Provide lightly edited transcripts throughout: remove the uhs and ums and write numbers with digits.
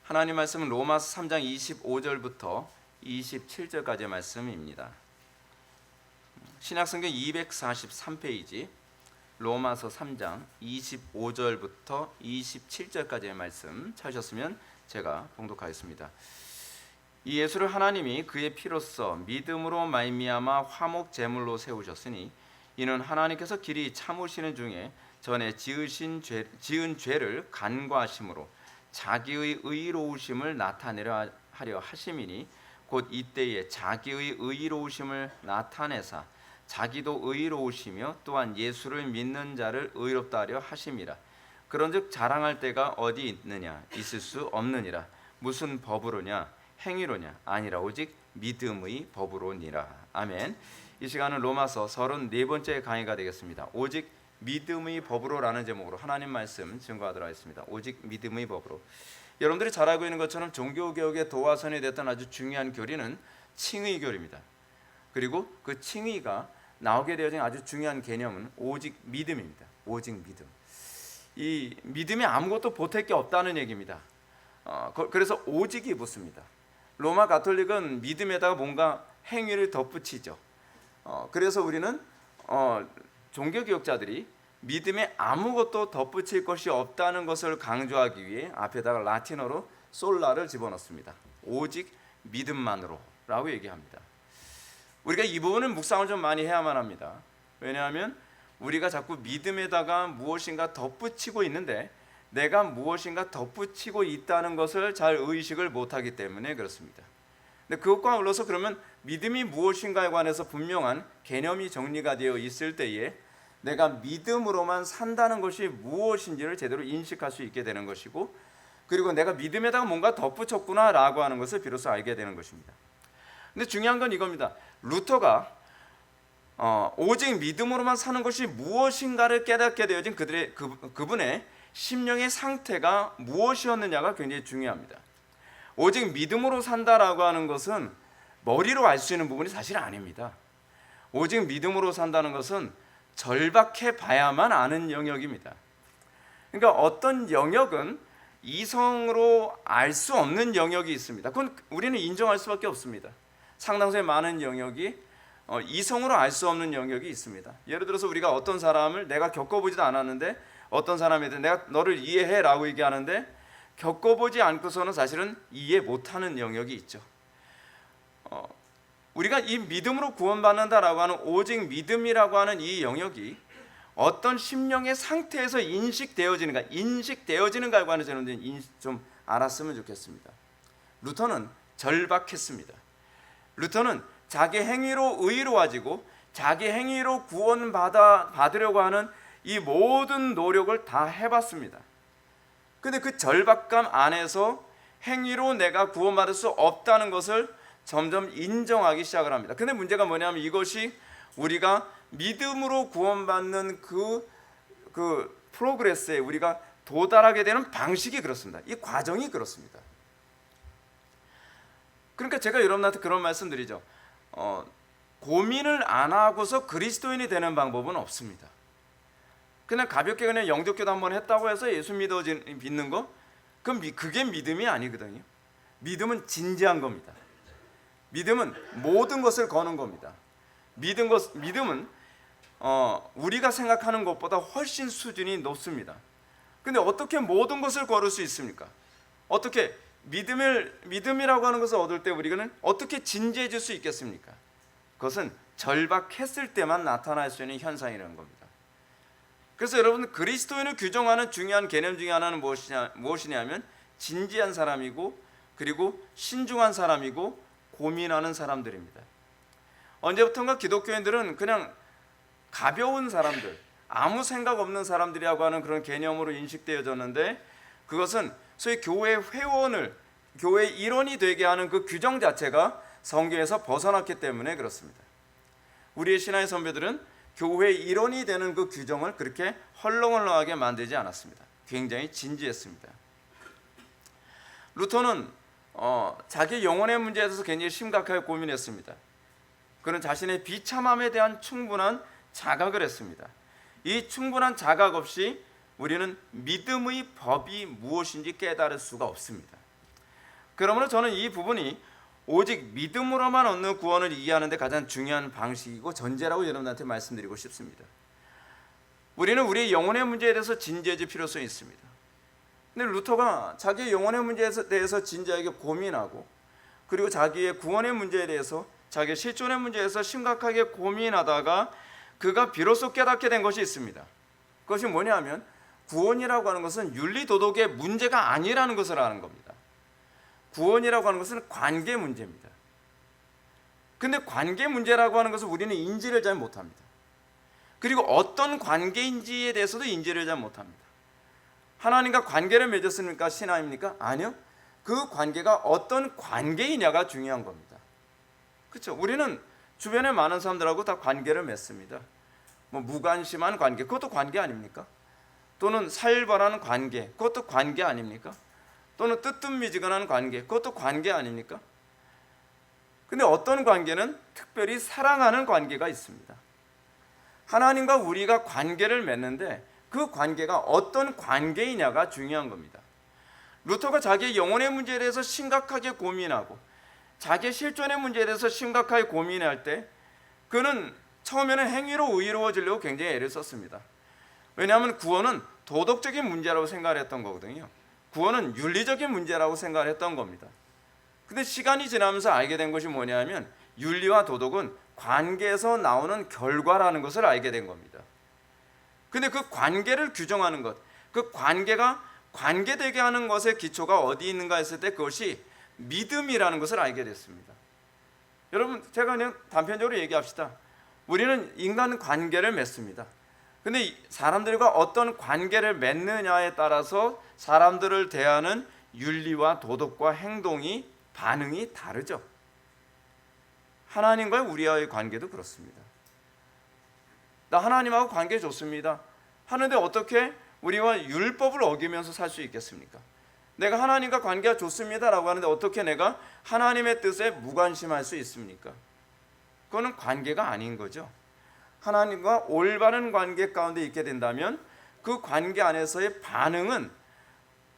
하나님 말씀은 로마서 3장 25절부터 27절까지의 말씀입니다. 신약성경 243페이지 로마서 3장 25절부터 27절까지의 말씀 찾으셨으면 제가 봉독하겠습니다. 이 예수를 하나님이 그의 피로써 믿음으로 말미암아 화목 제물로 세우셨으니 이는 하나님께서 길이 참으시는 중에 전에 지은 죄를 간과하심으로 자기의 의로우심을 나타내려 하려 하심이니 곧 이때에 자기의 의로우심을 나타내사 자기도 의로우시며 또한 예수를 믿는 자를 의롭다 하려 하심이라. 그런즉 자랑할 때가 어디 있느냐? 있을 수 없느니라. 무슨 법으로냐? 행위로냐? 아니라 오직 믿음의 법으로니라. 아멘. 이 시간은 로마서 34번째 강의가 되겠습니다. 오직 믿음의 법으로라는 제목으로 하나님 말씀 증거하도록 하겠습니다. 오직 믿음의 법으로. 여러분들이 잘 알고 있는 것처럼 종교개혁의 도화선이 됐던 아주 중요한 교리는 칭의교리입니다. 그리고 그 칭의가 나오게 되어진 아주 중요한 개념은 오직 믿음입니다. 오직 믿음. 이 믿음에 아무것도 보탤 게 없다는 얘기입니다. 그래서 오직이 붙습니다. 로마 가톨릭은 믿음에다가 뭔가 행위를 덧붙이죠. 그래서 우리는 종교개혁자들이 믿음에 아무것도 덧붙일 것이 없다는 것을 강조하기 위해 앞에다가 라틴어로 솔라를 집어넣습니다. 오직 믿음만으로 라고 얘기합니다. 우리가 이 부분은 묵상을 좀 많이 해야만 합니다. 왜냐하면 우리가 자꾸 믿음에다가 무엇인가 덧붙이고 있는데 내가 무엇인가 덧붙이고 있다는 것을 잘 의식을 못하기 때문에 그렇습니다. 근데 그것과 아울러서 그러면 믿음이 무엇인가에 관해서 분명한 개념이 정리가 되어 있을 때에 내가 믿음으로만 산다는 것이 무엇인지를 제대로 인식할 수 있게 되는 것이고, 그리고 내가 믿음에다가 뭔가 덧붙였구나라고 하는 것을 비로소 알게 되는 것입니다. 근데 중요한 건 이겁니다. 루터가 오직 믿음으로만 사는 것이 무엇인가를 깨닫게 되어진 그분의 심령의 상태가 무엇이었느냐가 굉장히 중요합니다. 오직 믿음으로 산다라고 하는 것은 머리로 알 수 있는 부분이 사실 아닙니다. 오직 믿음으로 산다는 것은 절박해 봐야만 아는 영역입니다. 그러니까 어떤 영역은 이성으로 알 수 없는 영역이 있습니다. 그건 우리는 인정할 수밖에 없습니다. 상당수의 많은 영역이 이성으로 알 수 없는 영역이 있습니다. 예를 들어서 우리가 어떤 사람을 내가 겪어보지도 않았는데 어떤 사람에 대해 내가 너를 이해해라고 얘기하는데 겪어보지 않고서는 사실은 이해 못하는 영역이 있죠. 우리가 이 믿음으로 구원받는다라고 하는 오직 믿음이라고 하는 이 영역이 어떤 심령의 상태에서 인식되어지는가에 관해서 저는 좀 알았으면 좋겠습니다. 루터는 절박했습니다. 루터는 자기 행위로 의로워지고 자기 행위로 구원받으려고 하는 이 모든 노력을 다 해봤습니다. 근데 그 절박감 안에서 행위로 내가 구원받을 수 없다는 것을 점점 인정하기 시작을 합니다. 근데 문제가 뭐냐면 이것이 우리가 믿음으로 구원받는 그 프로그레스에 우리가 도달하게 되는 방식이 그렇습니다. 이 과정이 그렇습니다. 그러니까 제가 여러분한테 그런 말씀드리죠. 고민을 안 하고서 그리스도인이 되는 방법은 없습니다. 그냥 가볍게 그냥 영접기도 한번 했다고 해서 예수 믿는 거, 그게 믿음이 아니거든요. 믿음은 진지한 겁니다. 믿음은 모든 것을 거는 겁니다. 믿음은 우리가 생각하는 것보다 훨씬 수준이 높습니다. 근데 어떻게 모든 것을 걸을 수 있습니까? 어떻게 믿음이라고 하는 것을 얻을 때 우리는 어떻게 진지해질 수 있겠습니까? 그것은 절박했을 때만 나타날 수 있는 현상이라는 겁니다. 그래서 여러분, 그리스도인을 규정하는 중요한 개념 중에 하나는 무엇이냐면 진지한 사람이고 그리고 신중한 사람이고 고민하는 사람들입니다. 언제부턴가 기독교인들은 그냥 가벼운 사람들, 아무 생각 없는 사람들이라고 하는 그런 개념으로 인식되어졌는데, 그것은 소위 교회 회원을 교회 일원이 되게 하는 그 규정 자체가 성경에서 벗어났기 때문에 그렇습니다. 우리의 신앙의 선배들은 교회 일원이 되는 그 규정을 그렇게 헐렁헐렁하게 만들지 않았습니다. 굉장히 진지했습니다. 루터는 자기 영혼의 문제에 대해서 굉장히 심각하게 고민했습니다. 그는 자신의 비참함에 대한 충분한 자각을 했습니다. 이 충분한 자각 없이 우리는 믿음의 법이 무엇인지 깨달을 수가 없습니다. 그러므로 저는 이 부분이 오직 믿음으로만 얻는 구원을 이해하는 데 가장 중요한 방식이고 전제라고 여러분한테 말씀드리고 싶습니다. 우리는 우리의 영혼의 문제에 대해서 진지해질 필요성이 있습니다. 근데 루터가 자기의 영혼의 문제에 대해서 진지하게 고민하고, 그리고 자기의 구원의 문제에 대해서, 자기의 실존의 문제에서 심각하게 고민하다가 그가 비로소 깨닫게 된 것이 있습니다. 그것이 뭐냐 하면 구원이라고 하는 것은 윤리도덕의 문제가 아니라는 것을 아는 겁니다. 구원이라고 하는 것은 관계 문제입니다. 근데 관계 문제라고 하는 것을 우리는 인지를 잘 못합니다. 그리고 어떤 관계인지에 대해서도 인지를 잘 못합니다. 하나님과 관계를 맺었습니까? 신하입니까? 아니요. 그 관계가 어떤 관계이냐가 중요한 겁니다. 그렇죠? 우리는 주변에 많은 사람들하고 다 관계를 맺습니다. 뭐 무관심한 관계, 그것도 관계 아닙니까? 또는 살벌한 관계, 그것도 관계 아닙니까? 또는 뜨뜻미지근한 관계, 그것도 관계 아닙니까? 근데 어떤 관계는 특별히 사랑하는 관계가 있습니다. 하나님과 우리가 관계를 맺는데 그 관계가 어떤 관계이냐가 중요한 겁니다. 루터가 자기의 영혼의 문제에 대해서 심각하게 고민하고 자기의 실존의 문제에 대해서 심각하게 고민할 때 그는 처음에는 행위로 의로워지려고 굉장히 애를 썼습니다. 왜냐하면 구원은 도덕적인 문제라고 생각을 했던 거거든요. 구원은 윤리적인 문제라고 생각을 했던 겁니다. 근데 시간이 지나면서 알게 된 것이 뭐냐면 윤리와 도덕은 관계에서 나오는 결과라는 것을 알게 된 겁니다. 근데 그 관계를 규정하는 것, 그 관계가 관계되게 하는 것의 기초가 어디 있는가 했을 때 그것이 믿음이라는 것을 알게 됐습니다. 여러분, 제가 그냥 단편적으로 얘기합시다. 우리는 인간 관계를 맺습니다. 근데 사람들과 어떤 관계를 맺느냐에 따라서 사람들을 대하는 윤리와 도덕과 행동이, 반응이 다르죠. 하나님과 우리와의 관계도 그렇습니다. 나 하나님하고 관계 좋습니다 하는데 어떻게 우리와 율법을 어기면서 살 수 있겠습니까? 내가 하나님과 관계가 좋습니다라고 하는데 어떻게 내가 하나님의 뜻에 무관심할 수 있습니까? 그거는 관계가 아닌 거죠. 하나님과 올바른 관계 가운데 있게 된다면 그 관계 안에서의 반응은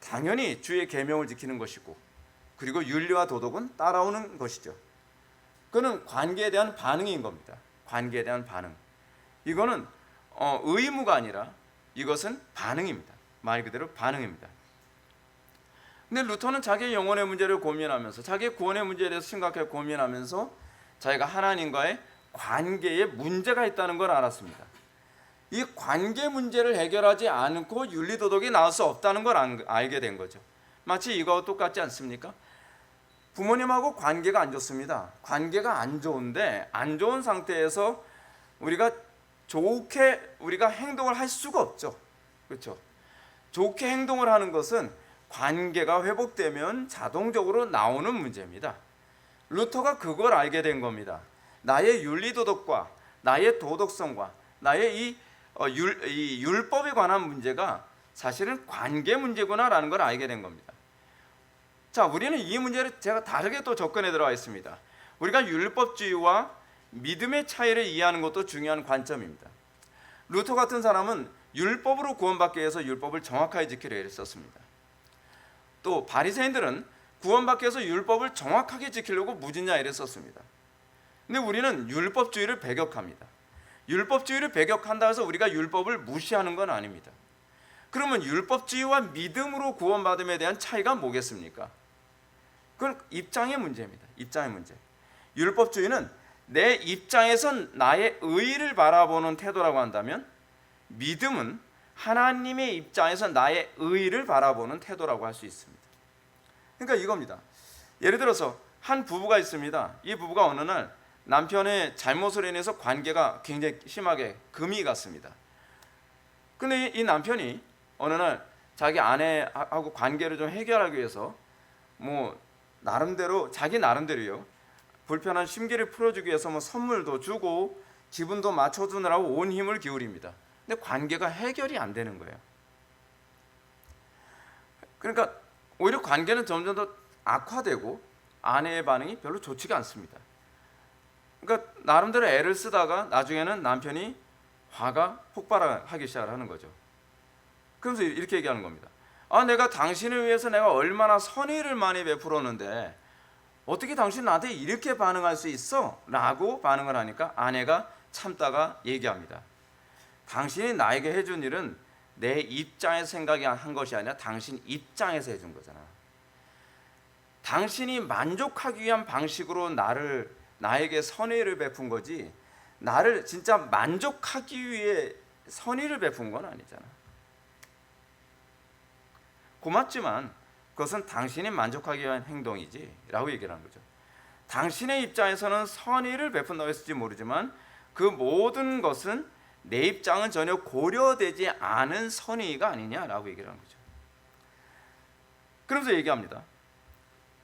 당연히 주의 계명을 지키는 것이고, 그리고 윤리와 도덕은 따라오는 것이죠. 그거는 관계에 대한 반응인 겁니다. 관계에 대한 반응. 이거는 의무가 아니라 이것은 반응입니다. 말 그대로 반응입니다. 근데 루터는 자기의 영혼의 문제를 고민하면서, 자기의 구원의 문제에 대해서 심각하게 고민하면서 자기가 하나님과의 관계에 문제가 있다는 걸 알았습니다. 이 관계 문제를 해결하지 않고 윤리도덕이 나올 수 없다는 걸 알게 된 거죠. 마치 이거와 똑같지 않습니까? 부모님하고 관계가 안 좋습니다. 관계가 안 좋은데 안 좋은 상태에서 우리가 좋게 우리가 행동을 할 수가 없죠. 그렇죠? 좋게 행동을 하는 것은 관계가 회복되면 자동적으로 나오는 문제입니다. 루터가 그걸 알게 된 겁니다. 나의 윤리도덕과 나의 도덕성과 나의 이 율법에 관한 문제가 사실은 관계 문제구나라는 걸 알게 된 겁니다. 자, 우리는 이 문제를 제가 다르게 또 접근해 들어가 있습니다. 우리가 율법주의와 믿음의 차이를 이해하는 것도 중요한 관점입니다. 루터 같은 사람은 율법으로 구원받기 위해서 율법을 정확하게 지키려 애를 썼습니다. 또 바리새인들은 구원받기 위해서 율법을 정확하게 지키려고 무진자 애를 썼습니다. 근데 우리는 율법주의를 배격합니다. 율법주의를 배격한다 해서 우리가 율법을 무시하는 건 아닙니다. 그러면 율법주의와 믿음으로 구원받음에 대한 차이가 뭐겠습니까? 그건 입장의 문제입니다. 입장의 문제. 율법주의는 내 입장에서 나의 의의를 바라보는 태도라고 한다면, 믿음은 하나님의 입장에서 나의 의의를 바라보는 태도라고 할 수 있습니다. 그러니까 이겁니다. 예를 들어서 한 부부가 있습니다. 이 부부가 어느 날 남편의 잘못으로 인해서 관계가 굉장히 심하게 금이 갔습니다. 근데 이 남편이 어느 날 자기 아내하고 관계를 좀 해결하기 위해서 뭐 나름대로, 자기 나름대로요, 불편한 심기를 풀어주기 위해서 뭐 선물도 주고 기분도 맞춰주느라고 온 힘을 기울입니다. 근데 관계가 해결이 안 되는 거예요. 그러니까 오히려 관계는 점점 더 악화되고 아내의 반응이 별로 좋지가 않습니다. 그러니까 나름대로 애를 쓰다가 나중에는 남편이 화가 폭발하기 시작을 하는 거죠. 그러면서 이렇게 얘기하는 겁니다. 내가 당신을 위해서 내가 얼마나 선의를 많이 베풀었는데 어떻게 당신 나한테 이렇게 반응할 수 있어? 라고 반응을 하니까 아내가 참다가 얘기합니다. 당신이 나에게 해준 일은 내 입장에서 생각이 한 것이 아니라 당신 입장에서 해준 거잖아. 당신이 만족하기 위한 방식으로 나에게 선의를 베푼 거지, 나를 진짜 만족하기 위해 선의를 베푼 건 아니잖아. 고맙지만 그것은 당신이 만족하기 위한 행동이지 라고 얘기를 하는 거죠. 당신의 입장에서는 선의를 베푼다고 했을지 모르지만 그 모든 것은 내 입장은 전혀 고려되지 않은 선의가 아니냐라고 얘기를 하는 거죠. 그러면서 얘기합니다.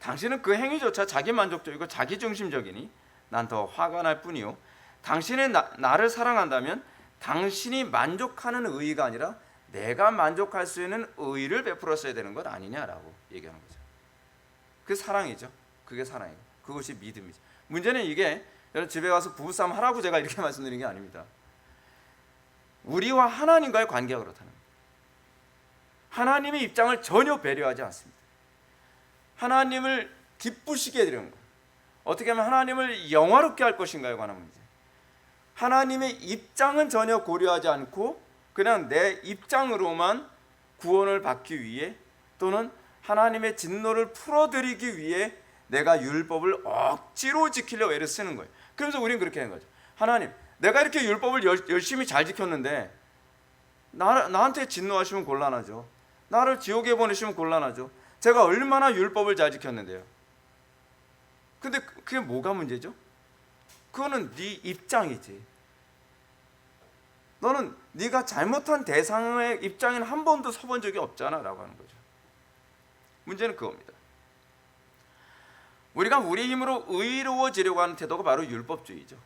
당신은 그 행위조차 자기 만족적이고 자기 중심적이니 난 더 화가 날 뿐이요, 당신이 나를 사랑한다면 당신이 만족하는 의의가 아니라 내가 만족할 수 있는 의의를 베풀었어야 되는 것 아니냐라고 얘기하는 거죠. 그게 사랑이죠. 그게 사랑이고 그것이 믿음이죠. 문제는 이게 여러분 집에 가서 부부싸움 하라고 제가 이렇게 말씀드리는 게 아닙니다. 우리와 하나님과의 관계가 그렇다는 거예요. 하나님의 입장을 전혀 배려하지 않습니다. 하나님을 기쁘시게 해드리는 거예요. 어떻게 하면 하나님을 영화롭게 할 것인가에 관한 문제. 하나님의 입장은 전혀 고려하지 않고 그냥 내 입장으로만 구원을 받기 위해 또는 하나님의 진노를 풀어드리기 위해 내가 율법을 억지로 지키려고 애를 쓰는 거예요. 그래서 우리는 그렇게 하는 거죠. 하나님, 내가 이렇게 율법을 열심히 잘 지켰는데 나한테 진노하시면 곤란하죠. 나를 지옥에 보내시면 곤란하죠. 제가 얼마나 율법을 잘 지켰는데요. 근데 그게 뭐가 문제죠? 그거는 네 입장이지. 너는 네가 잘못한 대상의 입장에는 한 번도 서본 적이 없잖아 라고 하는 거죠. 문제는 그겁니다. 우리가 우리 힘으로 의로워지려고 하는 태도가 바로 율법주의죠.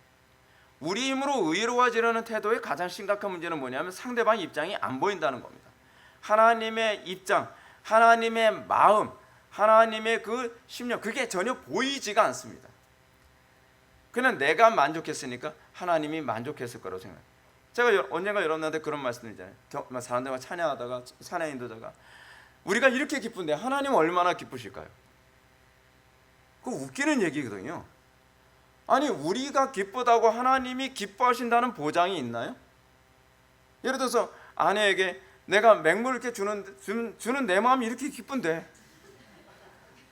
우리 힘으로 의로워지려는 태도의 가장 심각한 문제는 뭐냐면 상대방의 입장이 안 보인다는 겁니다. 하나님의 입장, 하나님의 마음, 하나님의 그 심령, 그게 전혀 보이지가 않습니다. 그냥 내가 만족했으니까 하나님이 만족했을 거라고 생각해요. 제가 언젠가 여러분한테 그런 말씀드리잖아요. 사람들과 찬양하다가 찬양 인도자가 우리가 이렇게 기쁜데 하나님은 얼마나 기쁘실까요? 그거 웃기는 얘기거든요. 아니, 우리가 기쁘다고 하나님이 기뻐하신다는 보장이 있나요? 예를 들어서 아내에게 내가 맹물 이렇게 주는 내 마음이 이렇게 기쁜데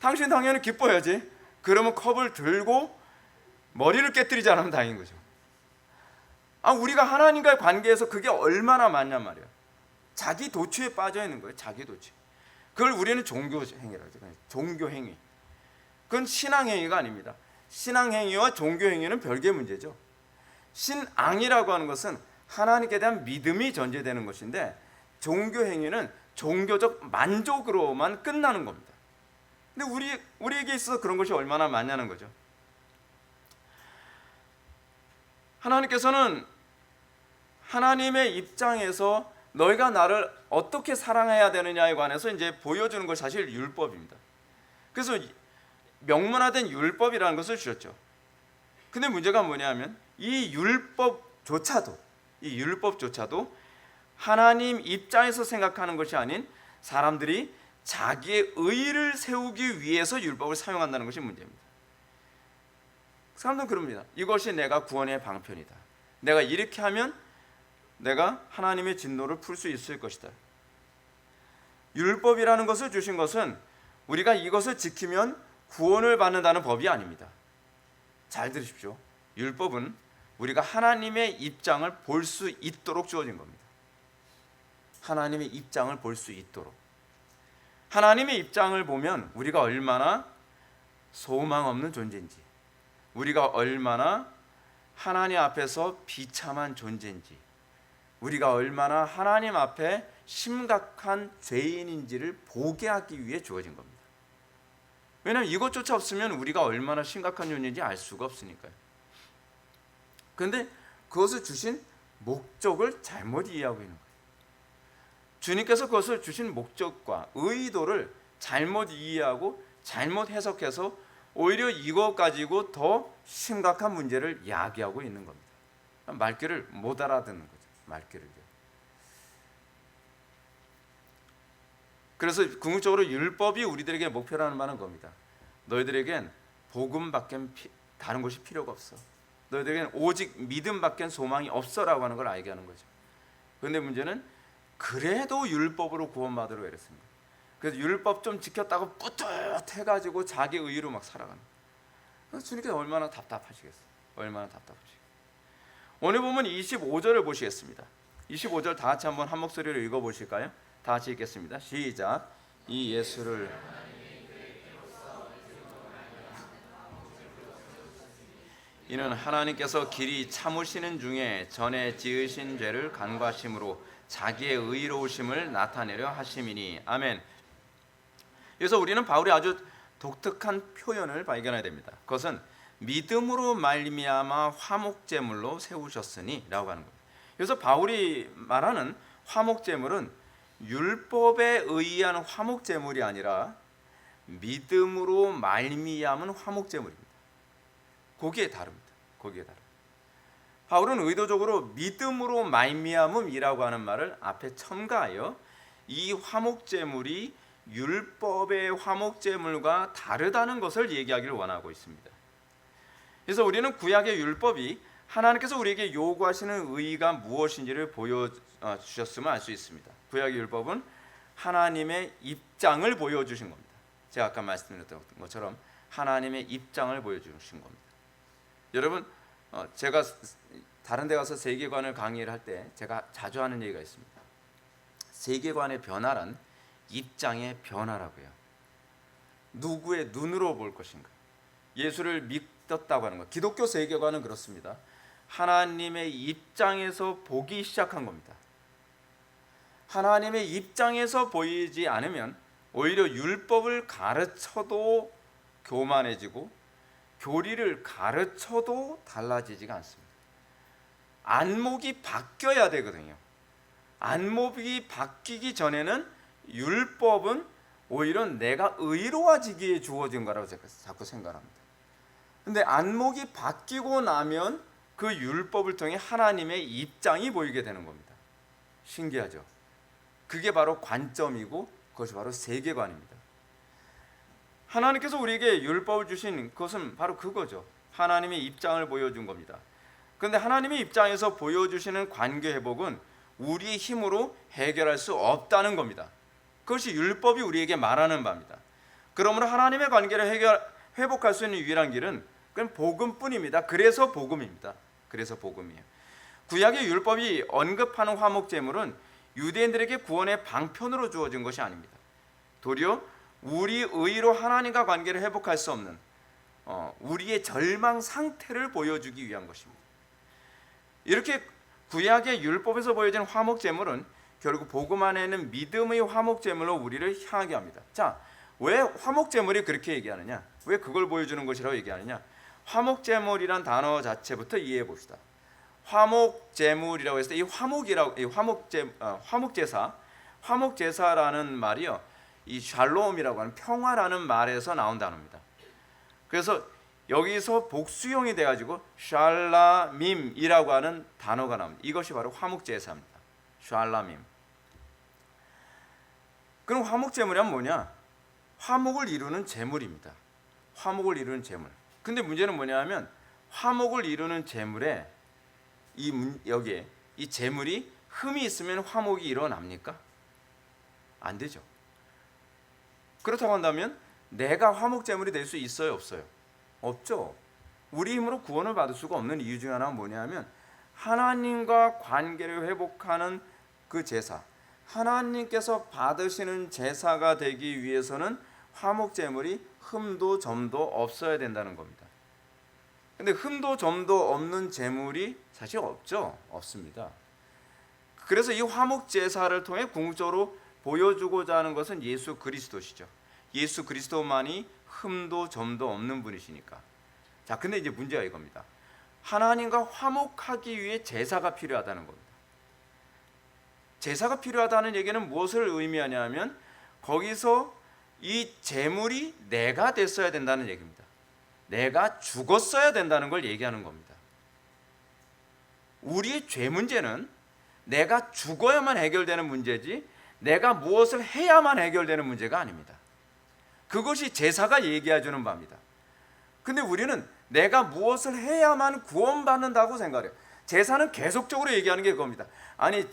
당신 당연히 기뻐야지. 그러면 컵을 들고 머리를 깨뜨리지 않으면 다행인 거죠. 우리가 하나님과의 관계에서 그게 얼마나 많냔 말이에요. 자기 도취에 빠져 있는 거예요. 자기 도취. 그걸 우리는 종교 행위라고 하죠. 종교 행위. 그건 신앙 행위가 아닙니다. 신앙 행위와 종교 행위는 별개의 문제죠. 신앙이라고 하는 것은 하나님께 대한 믿음이 전제되는 것인데 종교 행위는 종교적 만족으로만 끝나는 겁니다. 근데 우리에게 있어서 그런 것이 얼마나 많냐는 거죠. 하나님께서는 하나님의 입장에서 너희가 나를 어떻게 사랑해야 되느냐에 관해서 이제 보여주는 것이 사실 율법입니다. 그래서 명문화된 율법이라는 것을 주셨죠. 근데 문제가 뭐냐면 이 율법조차도 하나님 입장에서 생각하는 것이 아닌 사람들이 자기의 의의를 세우기 위해서 율법을 사용한다는 것이 문제입니다. 사람들은 그럽니다. 이것이 내가 구원의 방편이다. 내가 이렇게 하면 내가 하나님의 진노를 풀 수 있을 것이다. 율법이라는 것을 주신 것은 우리가 이것을 지키면 구원을 받는다는 법이 아닙니다. 잘 들으십시오. 율법은 우리가 하나님의 입장을 볼 수 있도록 주어진 겁니다. 하나님의 입장을 볼 수 있도록. 하나님의 입장을 보면 우리가 얼마나 소망 없는 존재인지, 우리가 얼마나 하나님 앞에서 비참한 존재인지, 우리가 얼마나 하나님 앞에 심각한 죄인인지를 보게 하기 위해 주어진 겁니다. 왜냐하면 이것조차 없으면 우리가 얼마나 심각한 존재인지 알 수가 없으니까요. 그런데 그것을 주신 목적을 잘못 이해하고 있는 거예요. 주님께서 그것을 주신 목적과 의도를 잘못 이해하고 잘못 해석해서 오히려 이것 가지고 더 심각한 문제를 야기하고 있는 겁니다. 말귀를 못 알아듣는 거죠. 말귀를요. 그래서 궁극적으로 율법이 우리들에게 목표라는 말은 겁니다. 너희들에겐 복음밖에 다른 것이 필요가 없어. 너희들에겐 오직 믿음밖에 소망이 없어라고 하는 걸 알게 하는 거죠. 그런데 문제는 그래도 율법으로 구원받으러 이랬습니다. 그래서 율법 좀 지켰다고 뿌듯해가지고 자기 의로 막 살아가는. 주님께서 얼마나 답답하시겠어요. 얼마나 답답하시겠어요. 오늘 보면 25절을 보시겠습니다. 25절 다 같이 한번 한 목소리로 읽어보실까요? 다 같이 읽겠습니다. 시작. 이 예수를 이는 하나님께서 길이 참으시는 중에 전에 지으신 죄를 간과하심으로 자기의 의로우심을 나타내려 하심이니. 아멘. 그래서 우리는 바울의 아주 독특한 표현을 발견해야 됩니다. 그것은 믿음으로 말미암아 화목제물로 세우셨으니 라고 하는 겁니다. 그래서 바울이 말하는 화목제물은 율법에 의한 화목제물이 아니라 믿음으로 말미암은 화목제물입니다. 거기에 다릅니다. 거기에 다릅니다. 바울은 의도적으로 믿음으로 말미암음이라고 하는 말을 앞에 첨가하여 이 화목제물이 율법의 화목제물과 다르다는 것을 얘기하기를 원하고 있습니다. 그래서 우리는 구약의 율법이 하나님께서 우리에게 요구하시는 의의가 무엇인지를 보여주셨음을 알 수 있습니다. 구약의 율법은 하나님의 입장을 보여주신 겁니다. 제가 아까 말씀드렸던 것처럼 하나님의 입장을 보여주신 겁니다. 여러분, 제가 다른 데 가서 세계관을 강의를 할 때 제가 자주 하는 얘기가 있습니다. 세계관의 변화란 입장의 변화라고요. 누구의 눈으로 볼 것인가. 예수를 믿었다고 하는 것. 기독교 세계관은 그렇습니다. 하나님의 입장에서 보기 시작한 겁니다. 하나님의 입장에서 보이지 않으면 오히려 율법을 가르쳐도 교만해지고 교리를 가르쳐도 달라지지가 않습니다. 안목이 바뀌어야 되거든요. 안목이 바뀌기 전에는 율법은 오히려 내가 의로워지기에 주어진 거라고 제가 자꾸 생각합니다. 근데 안목이 바뀌고 나면 그 율법을 통해 하나님의 입장이 보이게 되는 겁니다. 신기하죠? 그게 바로 관점이고 그것이 바로 세계관입니다. 하나님께서 우리에게 율법을 주신 것은 바로 그거죠. 하나님의 입장을 보여준 겁니다. 그런데 하나님의 입장에서 보여주시는 관계 회복은 우리의 힘으로 해결할 수 없다는 겁니다. 그것이 율법이 우리에게 말하는 바입니다. 그러므로 하나님의 관계를 회복할 수 있는 유일한 길은 그건 복음뿐입니다. 그래서 복음입니다. 그래서 복음이에요. 구약의 율법이 언급하는 화목제물은 유대인들에게 구원의 방편으로 주어진 것이 아닙니다. 도리어 우리 의로 하나님과 관계를 회복할 수 없는 우리의 절망 상태를 보여주기 위한 것입니다. 이렇게 구약의 율법에서 보여진 화목제물은 결국 복음 안에 있는 믿음의 화목제물로 우리를 향하게 합니다. 자, 왜 화목제물이 그렇게 얘기하느냐? 왜 그걸 보여주는 것이라고 얘기하느냐? 화목제물이란 단어 자체부터 이해해 봅시다. 화목제물이라고 했을 때 이 화목제사라는 말이요, 이 샬롬이라고 하는 평화라는 말에서 나온 단어입니다. 그래서 여기서 복수형이 돼가지고 샬라밈이라고 하는 단어가 나옵니다. 이것이 바로 화목제사입니다. 샬라밈. 그럼 화목제물이란 뭐냐? 화목을 이루는 제물입니다. 화목을 이루는 제물. 근데 문제는 뭐냐면 화목을 이루는 제물에 여기에 이 제물이 흠이 있으면 화목이 일어납니까? 안 되죠. 그렇다고 한다면 내가 화목제물이 될 수 있어요, 없어요? 없죠. 우리 힘으로 구원을 받을 수가 없는 이유 중 하나가 뭐냐면 하나님과 관계를 회복하는 그 제사, 하나님께서 받으시는 제사가 되기 위해서는 화목제물이 흠도 점도 없어야 된다는 겁니다. 근데 흠도 점도 없는 제물이 사실 없죠. 없습니다. 그래서 이 화목제사를 통해 궁극적으로 보여주고자 하는 것은 예수 그리스도시죠. 예수 그리스도만이 흠도 점도 없는 분이시니까. 자, 근데 이제 문제가 이겁니다. 하나님과 화목하기 위해 제사가 필요하다는 겁니다. 제사가 필요하다는 얘기는 무엇을 의미하냐면 거기서 이 제물이 내가 됐어야 된다는 얘기입니다. 내가 죽었어야 된다는 걸 얘기하는 겁니다. 우리의 죄 문제는 내가 죽어야만 해결되는 문제지 내가 무엇을 해야만 해결되는 문제가 아닙니다. 그것이 제사가 얘기해 주는 바입니다. 근데 우리는 내가 무엇을 해야만 구원받는다고 생각해요. 제사는 계속적으로 얘기하는 게 그겁니다. 아니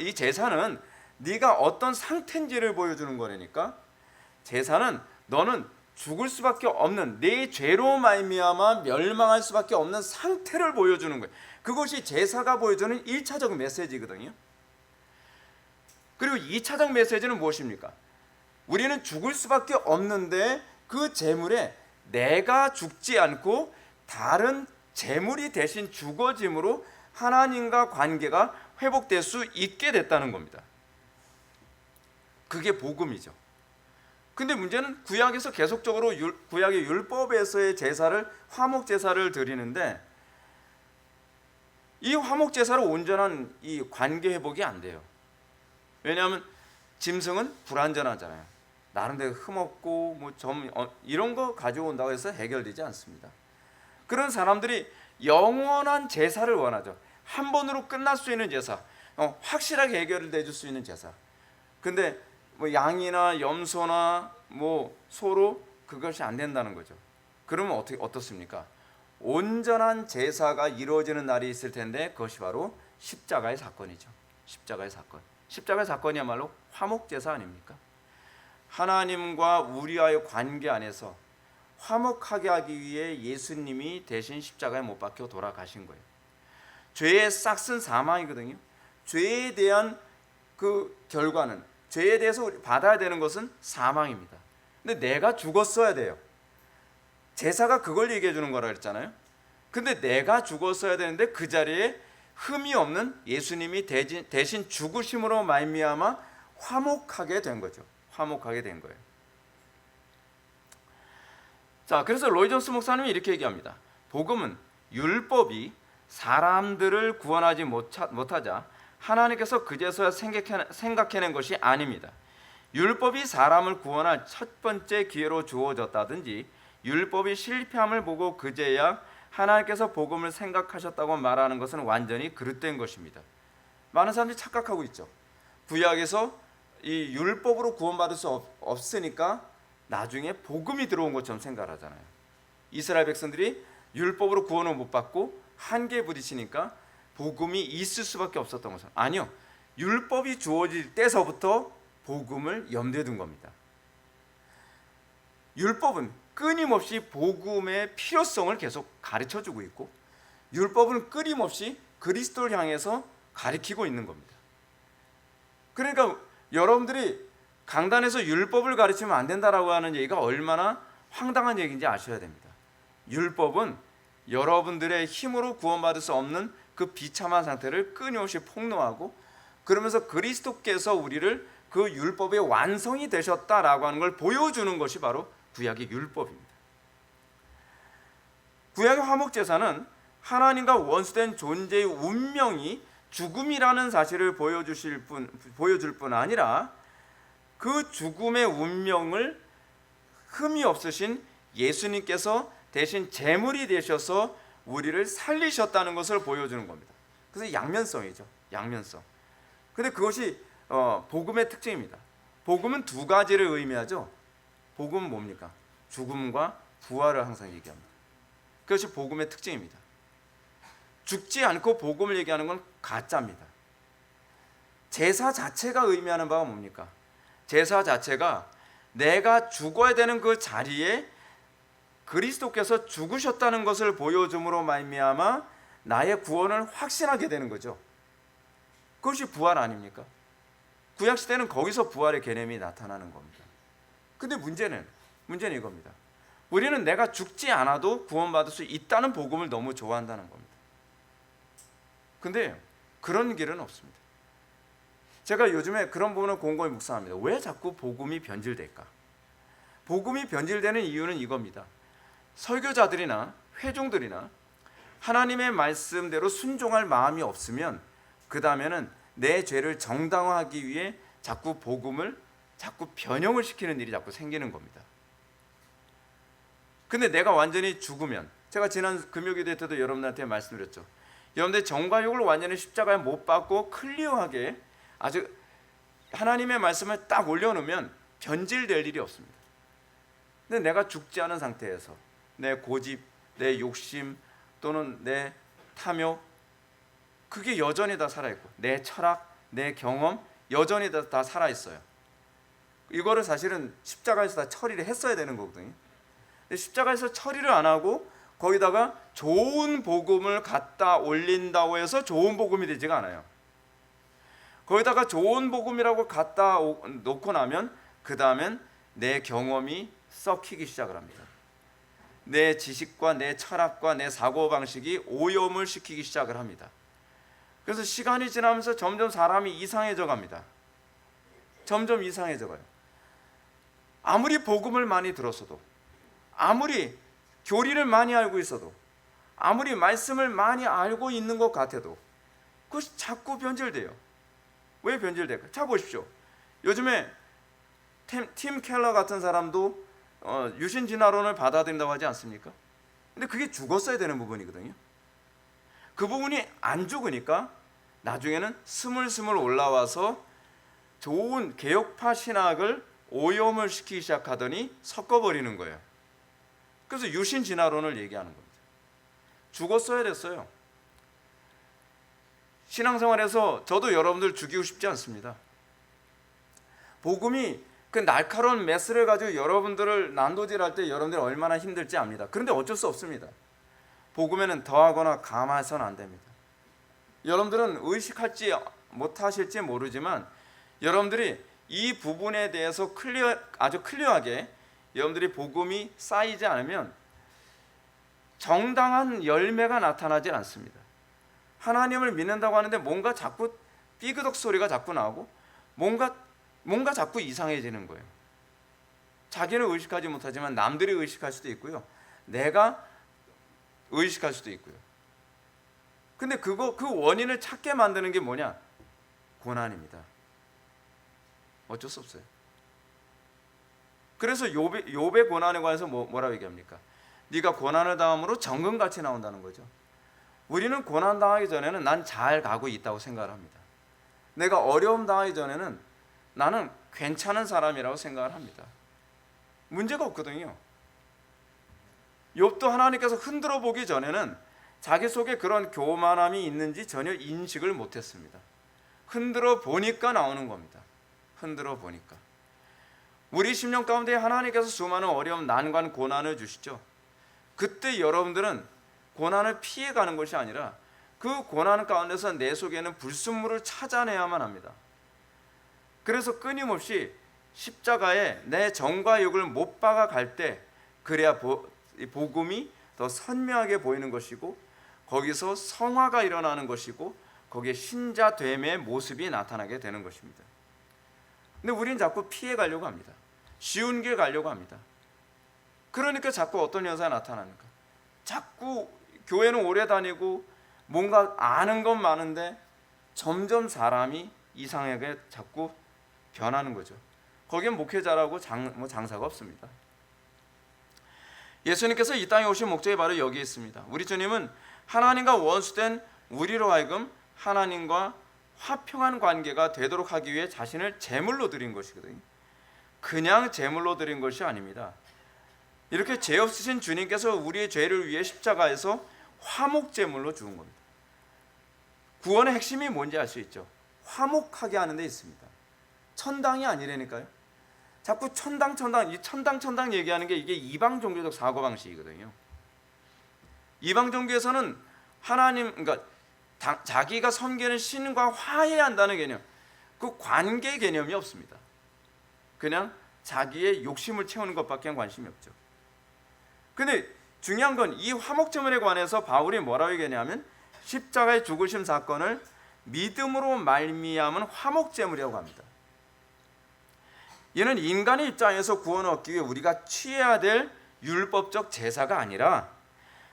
이 제사는 네가 어떤 상태인지를 보여주는 거라니까. 제사는 너는 죽을 수밖에 없는, 내 죄로 말미암아 멸망할 수밖에 없는 상태를 보여주는 거예요. 그것이 제사가 보여주는 1차적 메시지거든요. 그리고 2차적 메시지는 무엇입니까? 우리는 죽을 수밖에 없는데 그 제물에 내가 죽지 않고 다른 제물이 대신 죽어짐으로 하나님과 관계가 회복될 수 있게 됐다는 겁니다. 그게 복음이죠. 근데 문제는 구약에서 계속적으로 구약의 율법에서의 제사를, 화목 제사를 드리는데 이 화목 제사로 온전한 이 관계 회복이 안 돼요. 왜냐하면 짐승은 불완전하잖아요. 나름대로 흠없고 뭐 이런 거 가져온다고 해서 해결되지 않습니다. 그런 사람들이 영원한 제사를 원하죠. 한 번으로 끝날 수 있는 제사, 확실하게 해결돼 줄 수 있는 제사. 근데 뭐 양이나 염소나 뭐 소로 그것이 안 된다는 거죠. 그러면 어떻습니까? 온전한 제사가 이루어지는 날이 있을 텐데 그것이 바로 십자가의 사건이죠. 십자가의 사건. 십자가의 사건이야말로 화목 제사 아닙니까? 하나님과 우리와의 관계 안에서 화목하게 하기 위해 예수님이 대신 십자가에 못 박혀 돌아가신 거예요. 죄의 싹슨 사망이거든요. 죄에 대한 그 결과는, 죄에 대해서 받아야 되는 것은 사망입니다. 근데 내가 죽었어야 돼요. 제사가 그걸 얘기해 주는 거라 그랬잖아요. 근데 내가 죽었어야 되는데 그 자리에 흠이 없는 예수님이 대신 죽으심으로 말미암아 화목하게 된 거죠. 화목하게 된 거예요. 자, 그래서 로이 존스 목사님이 이렇게 얘기합니다. 복음은 율법이 사람들을 구원하지 못하자 하나님께서 그제서야 생각해낸 것이 아닙니다. 율법이 사람을 구원할 첫 번째 기회로 주어졌다든지 율법이 실패함을 보고 그제야 하나님께서 복음을 생각하셨다고 말하는 것은 완전히 그릇된 것입니다. 많은 사람들이 착각하고 있죠. 구약에서 이 율법으로 구원받을 수 없으니까 나중에 복음이 들어온 것처럼 생각을 하잖아요. 이스라엘 백성들이 율법으로 구원을 못 받고 한계에 부딪히니까 복음이 있을 수밖에 없었던 것은 아니요. 율법이 주어질 때서부터 복음을 염두에 둔 겁니다. 율법은 끊임없이 복음의 필요성을 계속 가르쳐주고 있고 율법은 끊임없이 그리스도를 향해서 가리키고 있는 겁니다. 그러니까 여러분들이 강단에서 율법을 가르치면 안 된다라고 하는 얘기가 얼마나 황당한 얘기인지 아셔야 됩니다. 율법은 여러분들의 힘으로 구원받을 수 없는 그 비참한 상태를 끊임없이 폭로하고 그러면서 그리스도께서 우리를 그 율법의 완성이 되셨다라고 하는 걸 보여주는 것이 바로 구약의 율법입니다. 구약의 화목제사는 하나님과 원수된 존재의 운명이 죽음이라는 사실을 보여줄 뿐 아니라 그 죽음의 운명을 흠이 없으신 예수님께서 대신 제물이 되셔서 우리를 살리셨다는 것을 보여주는 겁니다. 그래서 양면성이죠. 양면성. 근데 그것이 복음의 특징입니다. 복음은 두 가지를 의미하죠. 복음은 뭡니까? 죽음과 부활을 항상 얘기합니다. 그것이 복음의 특징입니다. 죽지 않고 복음을 얘기하는 건 가짜입니다. 제사 자체가 의미하는 바가 뭡니까? 제사 자체가 내가 죽어야 되는 그 자리에 그리스도께서 죽으셨다는 것을 보여줌으로 말미암아 나의 구원을 확신하게 되는 거죠. 그것이 부활 아닙니까? 구약시대는 거기서 부활의 개념이 나타나는 겁니다. 근데 문제는 이겁니다. 우리는 내가 죽지 않아도 구원받을 수 있다는 복음을 너무 좋아한다는 겁니다. 근데 그런 길은 없습니다. 제가 요즘에 그런 부분을 곰곰이 묵상합니다. 왜 자꾸 복음이 변질될까? 복음이 변질되는 이유는 이겁니다. 설교자들이나 회중들이나 하나님의 말씀대로 순종할 마음이 없으면 그 다음에는 내 죄를 정당화하기 위해 자꾸 복음을 자꾸 변형을 시키는 일이 자꾸 생기는 겁니다. 근데 내가 완전히 죽으면, 제가 지난 금요기도 때도 여러분들한테 말씀드렸죠. 여러분들 정과 욕을 완전히 십자가에 못 박고 클리어하게 아주 하나님의 말씀을 딱 올려놓으면 변질될 일이 없습니다. 근데 내가 죽지 않은 상태에서 내 고집, 내 욕심 또는 내 탐욕, 그게 여전히 다 살아있고, 내 철학, 내 경험 여전히 다 살아있어요. 이거를 사실은 십자가에서 다 처리를 했어야 되는 거거든요. 근데 십자가에서 처리를 안 하고 거기다가 좋은 복음을 갖다 올린다고 해서 좋은 복음이 되지가 않아요. 거기다가 좋은 복음이라고 갖다 놓고 나면 그 다음엔 내 경험이 썩히기 시작을 합니다. 내 지식과 내 철학과 내 사고방식이 오염을 시키기 시작을 합니다. 그래서 시간이 지나면서 점점 사람이 이상해져 갑니다. 점점 이상해져 가요. 아무리 복음을 많이 들었어도, 아무리 교리를 많이 알고 있어도, 아무리 말씀을 많이 알고 있는 것 같아도 그것이 자꾸 변질돼요. 왜 변질될까? 자 보십시오. 요즘에 팀 켈러 같은 사람도 유신 진화론을 받아들인다고 하지 않습니까? 근데 그게 죽었어야 되는 부분이거든요. 그 부분이 안 죽으니까 나중에는 스물스물 올라와서 좋은 개혁파 신학을 오염을 시키기 시작하더니 섞어버리는 거예요. 그래서 유신 진화론을 얘기하는 겁니다. 죽었어야 됐어요. 신앙생활에서 저도 여러분들 죽이고 싶지 않습니다. 복음이 그 날카로운 메스를 가지고 여러분들을 난도질할 때 여러분들이 얼마나 힘들지 압니다. 그런데 어쩔 수 없습니다. 복음에는 더하거나 감해서는 안 됩니다. 여러분들은 의식할지 못하실지 모르지만 여러분들이 이 부분에 대해서 아주 클리어하게 여러분들이 복음이 쌓이지 않으면 정당한 열매가 나타나질 않습니다. 하나님을 믿는다고 하는데 뭔가 자꾸 삐그덕 소리가 자꾸 나오고 뭔가 자꾸 이상해지는 거예요. 자기는 의식하지 못하지만 남들이 의식할 수도 있고요. 내가 의식할 수도 있고요. 근데 그 원인을 찾게 만드는 게 뭐냐? 고난입니다. 어쩔 수 없어요. 그래서 욥의 고난에 관해서 뭐라고 얘기합니까? 네가 고난을 당함으로 정금같이 나온다는 거죠. 우리는 고난 당하기 전에는 난 잘 가고 있다고 생각을 합니다. 내가 어려움 당하기 전에는 나는 괜찮은 사람이라고 생각을 합니다. 문제가 없거든요. 욥도 하나님께서 흔들어 보기 전에는 자기 속에 그런 교만함이 있는지 전혀 인식을 못했습니다. 흔들어 보니까 나오는 겁니다. 흔들어 보니까. 우리 심령 가운데 하나님께서 수많은 어려움, 난관, 고난을 주시죠. 그때 여러분들은 고난을 피해가는 것이 아니라 그 고난 가운데서 내 속에는 불순물을 찾아내야만 합니다. 그래서 끊임없이 십자가에 내 정과 욕을 못 박아 갈 때 그래야 복음이 더 선명하게 보이는 것이고 거기서 성화가 일어나는 것이고 거기에 신자됨의 모습이 나타나게 되는 것입니다. 근데 우리는 자꾸 피해 가려고 합니다. 쉬운 길 가려고 합니다. 그러니까 자꾸 어떤 현상이 나타나니까 자꾸 교회는 오래 다니고 뭔가 아는 건 많은데 점점 사람이 이상하게 자꾸 변하는 거죠. 거기엔 목회자라고 장사가 없습니다. 예수님께서 이 땅에 오신 목적이 바로 여기에 있습니다. 우리 주님은 하나님과 원수된 우리로 하여금 하나님과 화평한 관계가 되도록 하기 위해 자신을 제물로 드린 것이거든요. 그냥 제물로 드린 것이 아닙니다. 이렇게 죄 없으신 주님께서 우리의 죄를 위해 십자가에서 화목 제물로 죽은 겁니다. 구원의 핵심이 뭔지 알 수 있죠. 화목하게 하는 데 있습니다. 천당이 아니라니까요. 자꾸 이 천당 얘기하는 게 이게 이방 종교적 사고 방식이거든요. 이방 종교에서는 하나님, 그러니까 자기가 섬기는 신과 화해한다는 개념, 그 관계 개념이 없습니다. 그냥 자기의 욕심을 채우는 것밖에 관심이 없죠. 근데 중요한 건 이 화목제물에 관해서 바울이 뭐라고 얘기하냐면 십자가의 죽으심 사건을 믿음으로 말미암은 화목제물이라고 합니다. 이는 인간의 입장에서 구원을 얻기 위해 우리가 취해야 될 율법적 제사가 아니라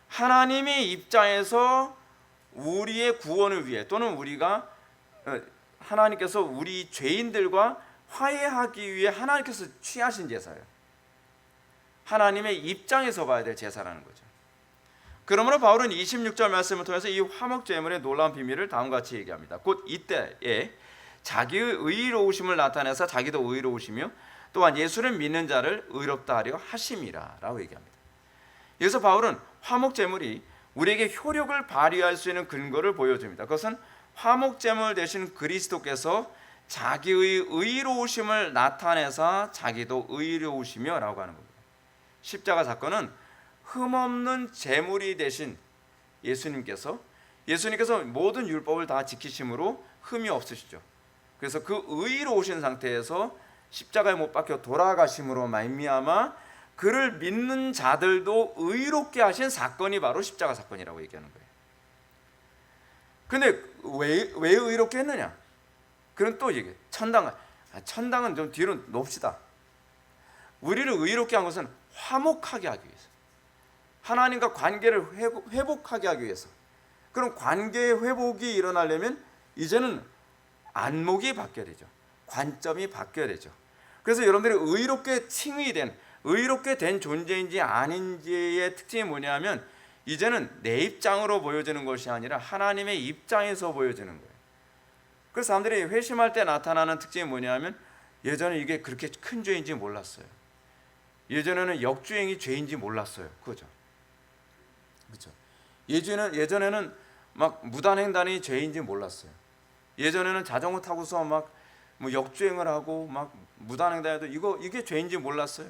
하나님의 입장에서 우리의 구원을 위해 또는 우리가 하나님께서 우리 죄인들과 화해하기 위해 하나님께서 취하신 제사예요. 하나님의 입장에서 봐야 될 제사라는 거죠. 그러므로 바울은 26절 말씀을 통해서 이 화목제물의 놀라운 비밀을 다음과 같이 얘기합니다. 곧 이때에 자기의 의로우심을 나타내서 자기도 의로우시며 또한 예수를 믿는 자를 의롭다 하려 하심이라 라고 얘기합니다. 여기서 바울은 화목제물이 우리에게 효력을 발휘할 수 있는 근거를 보여줍니다. 그것은 화목제물 되신 그리스도께서 자기의 의로우심을 나타내서 자기도 의로우시며 라고 하는 겁니다. 십자가 사건은 흠없는 제물이 되신 예수님께서 모든 율법을 다 지키심으로 흠이 없으시죠. 그래서 그 의로우신 상태에서 십자가에 못 박혀 돌아가심으로 말미암아 그를 믿는 자들도 의롭게 하신 사건이 바로 십자가 사건이라고 얘기하는 거예요. 근데 왜 의롭게 했느냐? 그럼 또 얘기해. 천당은 좀 뒤로 놓읍시다. 우리를 의롭게 한 것은 화목하게 하기 위해서, 하나님과 관계를 회복하게 하기 위해서. 그럼 관계의 회복이 일어나려면 이제는 안목이 바뀌어야 되죠. 관점이 바뀌어야 되죠. 그래서 여러분들이 의롭게 된 존재인지 아닌지의 특징이 뭐냐면 이제는 내 입장으로 보여지는 것이 아니라 하나님의 입장에서 보여지는 거예요. 그래서 사람들이 회심할 때 나타나는 특징이 뭐냐면 예전에 이게 그렇게 큰 죄인지 몰랐어요. 예전에는 역주행이 죄인지 몰랐어요. 그죠? 그렇죠. 예전에는 막 무단횡단이 죄인지 몰랐어요. 예전에는 자전거 타고서 막 뭐 역주행을 하고 막 무단횡단해도 이게 죄인지 몰랐어요.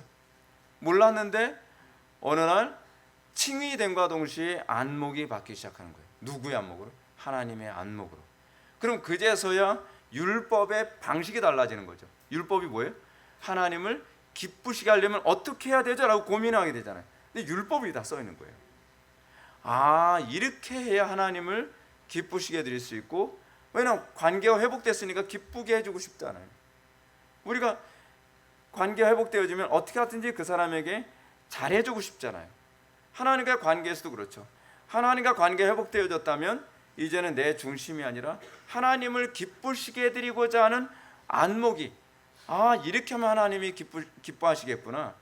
몰랐는데 어느 날 칭의됨과 동시에 안목이 바뀌기 시작하는 거예요. 누구의 안목으로? 하나님의 안목으로. 그럼 그제서야 율법의 방식이 달라지는 거죠. 율법이 뭐예요? 하나님을 기쁘시게 하려면 어떻게 해야 되죠? 라고 고민하게 되잖아요. 근데 율법이 다 써 있는 거예요. 이렇게 해야 하나님을 기쁘시게 해드릴 수 있고, 왜냐하면 관계가 회복됐으니까 기쁘게 해주고 싶잖아요. 우리가 관계가 회복되어지면 어떻게 하든지 그 사람에게 잘해주고 싶잖아요. 하나님과 관계에서도 그렇죠. 하나님과 관계가 회복되어졌다면 이제는 내 중심이 아니라 하나님을 기쁘시게 해드리고자 하는 안목이, 이렇게 하면 하나님이 기뻐하시겠구나,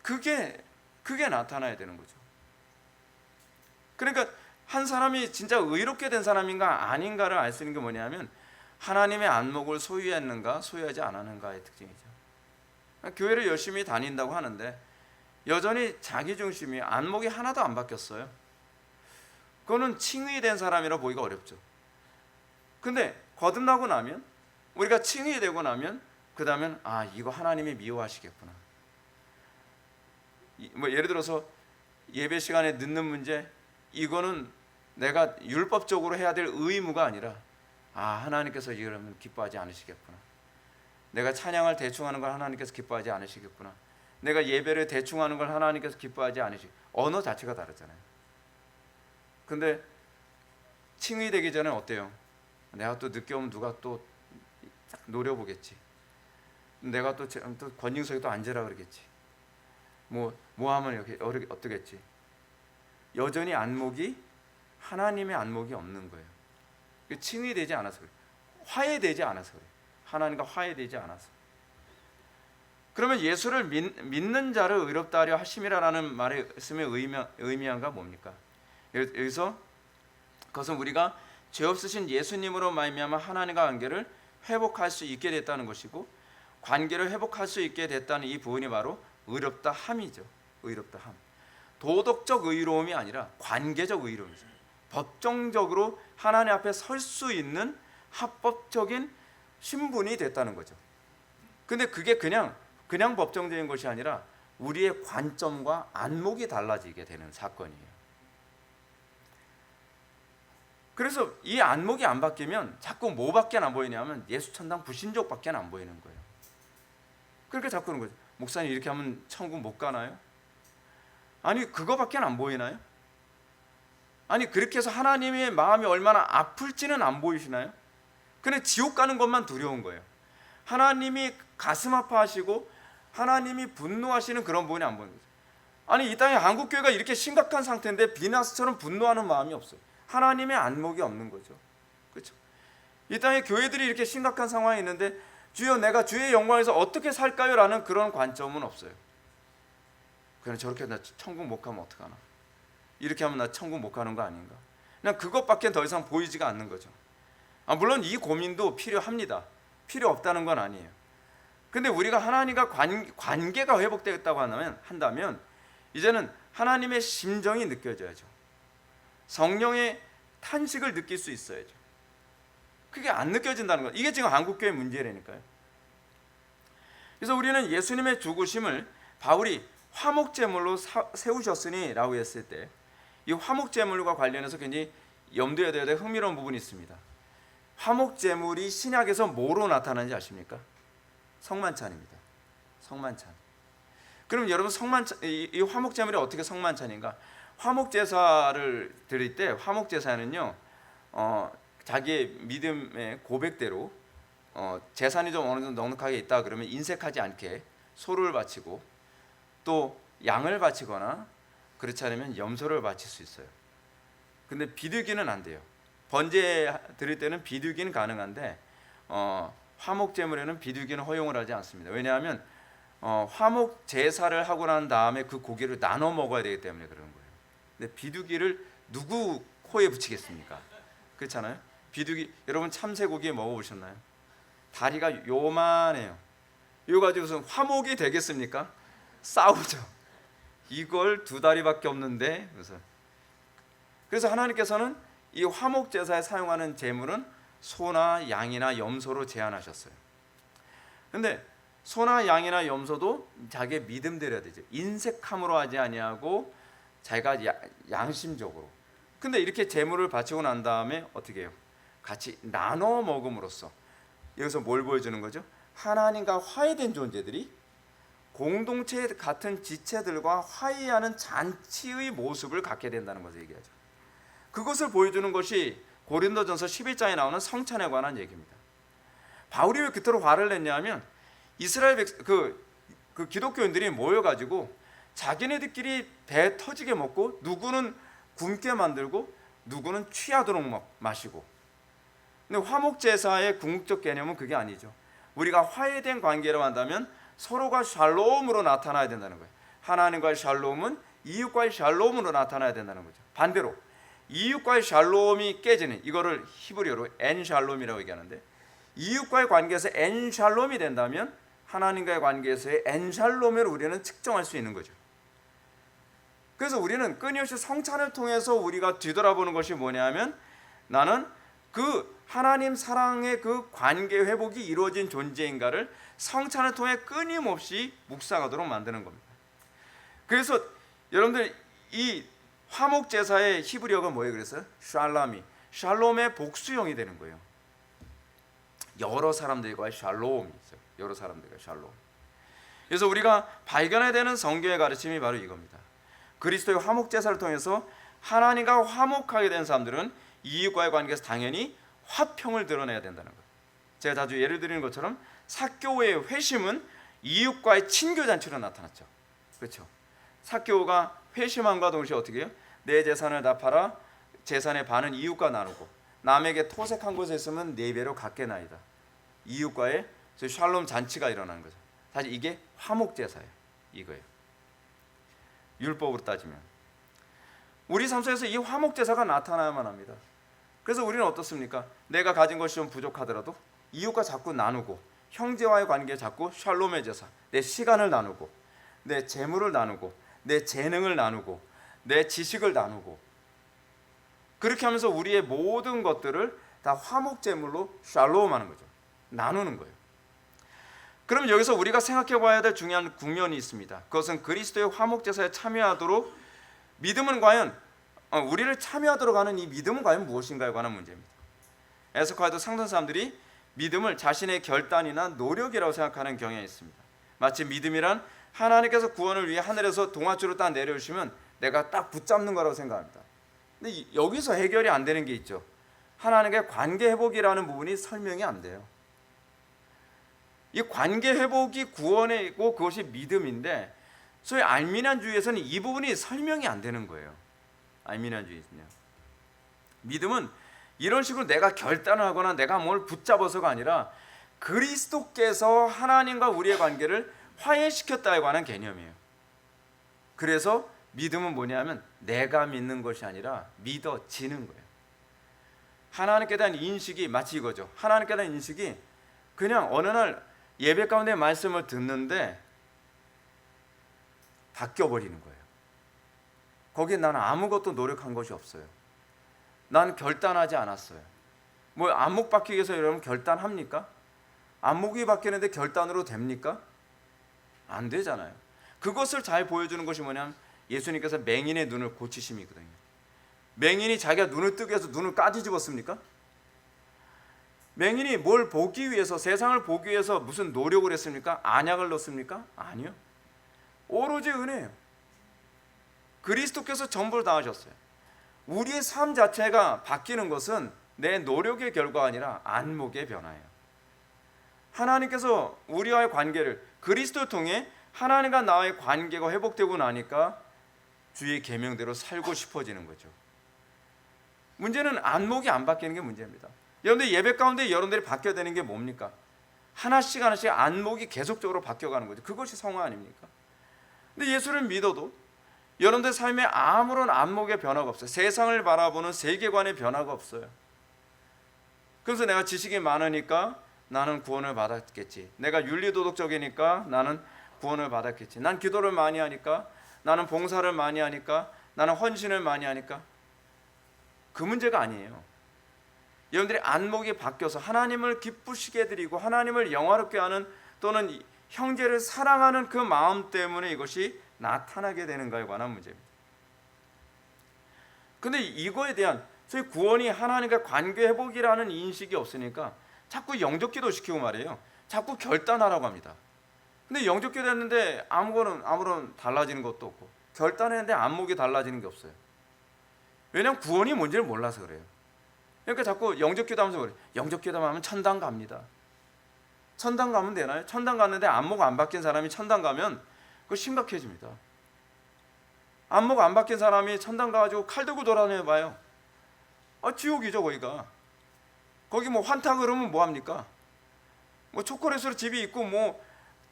그게 나타나야 되는 거죠. 그러니까 한 사람이 진짜 의롭게 된 사람인가 아닌가를 알 수 있는 게 뭐냐면 하나님의 안목을 소유했는가 소유하지 않았는가의 특징이죠. 교회를 열심히 다닌다고 하는데 여전히 자기 중심이, 안목이 하나도 안 바뀌었어요. 그거는 칭의된 사람이라 보기가 어렵죠. 근데 거듭나고 나면, 우리가 칭의되고 나면 그 다음엔 이거 하나님이 미워하시겠구나. 뭐 예를 들어서 예배 시간에 늦는 문제, 이거는 내가 율법적으로 해야 될 의무가 아니라 하나님께서 이러면 기뻐하지 않으시겠구나. 내가 찬양을 대충 하는 걸 하나님께서 기뻐하지 않으시겠구나. 내가 예배를 대충 하는 걸 하나님께서 기뻐하지 않으시겠구나. 언어 자체가 다르잖아요. 근데 칭의되기 전에 어때요? 내가 또 늦게 오면 누가 또 노려보겠지. 내가 또 권징석에 또 앉으라 그러겠지. 뭐 하면 이렇게 어떠겠지. 여전히 안목이 하나님의 안목이 없는 거예요. 칭의되지 않아서 그래요. 화해되지 않아서 그래요. 하나님과 화해되지 않아서. 그러면 예수를 믿는 자를 의롭다 하려 하심이라는 말씀의 의미한가 뭡니까? 여기서 그것은 우리가 죄 없으신 예수님으로 말미암아 하나님과 관계를 회복할 수 있게 됐다는 것이고, 관계를 회복할 수 있게 됐다는 이 부분이 바로 의롭다 함이죠. 의롭다 함. 도덕적 의로움이 아니라 관계적 의로움이죠. 법정적으로 하나님 앞에 설 수 있는 합법적인 신분이 됐다는 거죠. 근데 그게 그냥 법정적인 것이 아니라 우리의 관점과 안목이 달라지게 되는 사건이에요. 그래서 이 안목이 안 바뀌면 자꾸 뭐밖에 안 보이냐면 예수 천당 불신족밖에 안 보이는 거예요. 그러니까 자꾸 그런 거죠. 목사님 이렇게 하면 천국 못 가나요? 아니 그거밖에 안 보이나요? 아니 그렇게 해서 하나님의 마음이 얼마나 아플지는 안 보이시나요? 근데 지옥 가는 것만 두려운 거예요. 하나님이 가슴 아파하시고 하나님이 분노하시는 그런 부분이 안 보이는 거죠. 아니 이 땅에 한국교회가 이렇게 심각한 상태인데 비나스처럼 분노하는 마음이 없어요. 하나님의 안목이 없는 거죠. 그렇죠? 이 땅에 교회들이 이렇게 심각한 상황이 있는데 주여 내가 주의 영광에서 어떻게 살까요? 라는 그런 관점은 없어요. 그냥 저렇게 나 천국 못 가면 어떡하나, 이렇게 하면 나 천국 못 가는 거 아닌가, 그냥 그것밖에 더 이상 보이지가 않는 거죠. 물론 이 고민도 필요합니다. 필요 없다는 건 아니에요. 근데 우리가 하나님과 관계가 회복되었다고 한다면 이제는 하나님의 심정이 느껴져야죠. 성령의 탄식을 느낄 수 있어야죠. 그게 안 느껴진다는 것. 이게 지금 한국교회 문제라니까요. 그래서 우리는 예수님의 죽으심을 바울이 화목제물로 세우셨으니 라고 했을 때 이 화목제물과 관련해서 굉장히 염두에 둬야 될 흥미로운 부분이 있습니다. 화목제물이 신약에서 뭐로 나타나는지 아십니까? 성만찬입니다. 성만찬. 그럼 여러분 이 화목제물이 어떻게 성만찬인가? 화목제사를 드릴 때 화목제사는요 자기의 믿음의 고백대로 재산이 좀 어느 정도 넉넉하게 있다 그러면 인색하지 않게 소를 바치고 또 양을 바치거나 그렇지 않으면 염소를 바칠 수 있어요. 근데 비둘기는 안 돼요. 번제 드릴 때는 비둘기는 가능한데 화목제물에는 비둘기는 허용을 하지 않습니다. 왜냐하면 화목 제사를 하고 난 다음에 그 고기를 나눠 먹어야 되기 때문에 그러는 거예요. 근데 비둘기를 누구 코에 붙이겠습니까? 그렇잖아요. 비둘기 여러분 참새고기 먹어보셨나요? 다리가 요만해요. 이거 가지고서 화목이 되겠습니까? 싸우죠. 이걸 두 다리밖에 없는데 그래서 하나님께서는 이 화목 제사에 사용하는 제물은 소나 양이나 염소로 제한하셨어요. 근데 소나 양이나 염소도 자기의 믿음대로 되죠. 인색함으로 하지 아니하고 자기가 양심적으로. 근데 이렇게 제물을 바치고 난 다음에 어떻게 해요? 같이 나눠 먹음으로써 여기서 뭘 보여주는 거죠? 하나님과 화해된 존재들이 공동체 같은 지체들과 화해하는 잔치의 모습을 갖게 된다는 것을 얘기하죠. 그것을 보여주는 것이 고린도전서 11장에 나오는 성찬에 관한 얘기입니다. 바울이 왜 그토록 화를 냈냐면 이스라엘 그 기독교인들이 모여가지고 자기네들끼리 배 터지게 먹고 누구는 굶게 만들고 누구는 취하도록 마시고. 근데 화목제사의 궁극적 개념은 그게 아니죠. 우리가 화해된 관계로 한다면 서로가 샬롬으로 나타나야 된다는 거예요. 하나님과의 샬롬은 이웃과의 샬롬으로 나타나야 된다는 거죠. 반대로 이웃과의 샬롬이 깨지는 이거를 히브리어로 엔샬롬이라고 얘기하는데 이웃과의 관계에서 엔샬롬이 된다면 하나님과의 관계에서의 엔샬롬을 우리는 측정할 수 있는 거죠. 그래서 우리는 끊임없이 성찬을 통해서 우리가 뒤돌아보는 것이 뭐냐면 나는 그 하나님 사랑의 그 관계 회복이 이루어진 존재인가를 성찬을 통해 끊임없이 묵상하도록 만드는 겁니다. 그래서 여러분들 이 화목 제사의 히브리어가 뭐예요? 그래서 샬롬의 복수형이 되는 거예요. 여러 사람들과의 샬롬이 있어요. 여러 사람들과 샬롬. 그래서 우리가 발견해야 되는 성경의 가르침이 바로 이겁니다. 그리스도의 화목 제사를 통해서 하나님과 화목하게 된 사람들은 이웃과의 관계에서 당연히 화평을 드러내야 된다는 거예요. 제가 자주 예를 드리는 것처럼 삭개오의 회심은 이웃과의 친교 잔치로 나타났죠. 그렇죠? 삭개오가 회심함과 동시에 어떻게 해요? 내 재산을 다 팔아 재산의 반은 이웃과 나누고 남에게 토색한 곳에 있으면 4배로 갚게나이다. 이웃과의 샬롬 잔치가 일어나는 거죠. 사실 이게 화목 제사예요. 이거예요. 율법으로 따지면 우리 삶 속에서 이 화목 제사가 나타나야만 합니다. 그래서 우리는 어떻습니까? 내가 가진 것이 좀 부족하더라도 이웃과 자꾸 나누고 형제와의 관계에 자꾸 샬롬의 제사, 내 시간을 나누고 내 재물을 나누고 내 재능을 나누고 내 지식을 나누고 그렇게 하면서 우리의 모든 것들을 다 화목 제물로 샬롬하는 거죠. 나누는 거예요. 그럼 여기서 우리가 생각해 봐야 될 중요한 국면이 있습니다. 그것은 그리스도의 화목 제사에 참여하도록 믿음은 과연 우리를 참여하도록 하는 이 믿음은 과연 무엇인가에 관한 문제입니다. 에스콰이도 상던 사람들이 믿음을 자신의 결단이나 노력이라고 생각하는 경향이 있습니다. 마치 믿음이란 하나님께서 구원을 위해 하늘에서 동아줄을 딱 내려주시면 내가 딱 붙잡는 거라고 생각합니다. 근데 여기서 해결이 안 되는 게 있죠. 하나님과의 관계 회복이라는 부분이 설명이 안 돼요. 이 관계 회복이 구원이고 그것이 믿음인데 소위 알미난주의에서는 이 부분이 설명이 안 되는 거예요. 알미난주의는요. 믿음은 이런 식으로 내가 결단을 하거나 내가 뭘 붙잡아서가 아니라 그리스도께서 하나님과 우리의 관계를 화해시켰다에 관한 개념이에요. 그래서 믿음은 뭐냐면 내가 믿는 것이 아니라 믿어지는 거예요. 하나님께 대한 인식이 마치 이거죠. 하나님께 대한 인식이 그냥 어느 날 예배 가운데 말씀을 듣는데 바뀌어버리는 거예요. 거기에 나는 아무것도 노력한 것이 없어요. 난 결단하지 않았어요. 뭐 안목 바뀌기 위해서 여러분 결단합니까? 안목이 바뀌는데 결단으로 됩니까? 안 되잖아요. 그것을 잘 보여주는 것이 뭐냐면 예수님께서 맹인의 눈을 고치심이거든요. 맹인이 자기가 눈을 뜨기 위해서 눈을 까뒤집었습니까? 맹인이 뭘 보기 위해서, 세상을 보기 위해서 무슨 노력을 했습니까? 안약을 넣습니까? 아니요. 오로지 은혜예요. 그리스도께서 전부를 다 하셨어요. 우리의 삶 자체가 바뀌는 것은 내 노력의 결과가 아니라 안목의 변화예요. 하나님께서 우리와의 관계를 그리스도를 통해 하나님과 나와의 관계가 회복되고 나니까 주의 계명대로 살고 싶어지는 거죠. 문제는 안목이 안 바뀌는 게 문제입니다. 여러분들 예배 가운데 여러분들이 바뀌어야 되는 게 뭡니까? 하나씩 하나씩 안목이 계속적으로 바뀌어가는 거죠. 그것이 성화 아닙니까? 근데 예수를 믿어도 여러분들 삶에 아무런 안목의 변화가 없어요. 세상을 바라보는 세계관의 변화가 없어요. 그래서 내가 지식이 많으니까 나는 구원을 받았겠지. 내가 윤리도덕적이니까 나는 구원을 받았겠지. 난 기도를 많이 하니까, 나는 봉사를 많이 하니까, 나는 헌신을 많이 하니까. 그 문제가 아니에요. 여러분들이 안목이 바뀌어서 하나님을 기쁘시게 드리고 하나님을 영화롭게 하는, 또는 형제를 사랑하는 그 마음 때문에 이것이 나타나게 되는가에 관한 문제입니다. 근데 이거에 대한 소위 구원이 하나님과 관계 회복이라는 인식이 없으니까 자꾸 영적 기도 시키고 말이에요. 자꾸 결단하라고 합니다. 근데 영적 기도 했는데 아무런 달라지는 것도 없고, 결단했는데 안목이 달라지는 게 없어요. 왜냐하면 구원이 뭔지를 몰라서 그래요. 그러니까 자꾸 영적 기도하면서 그래요. 영적 기도하면 천당 갑니다. 천당 가면 되나요? 천당 갔는데 안목 안 바뀐 사람이 천당 가면 그거 심각해집니다. 안목 안 바뀐 사람이 천당 가가지고 칼 들고 돌아다녀 봐요. 지옥이죠 거기가. 거기 뭐 환타 그러면 뭐 합니까? 뭐 초콜릿으로 집이 있고 뭐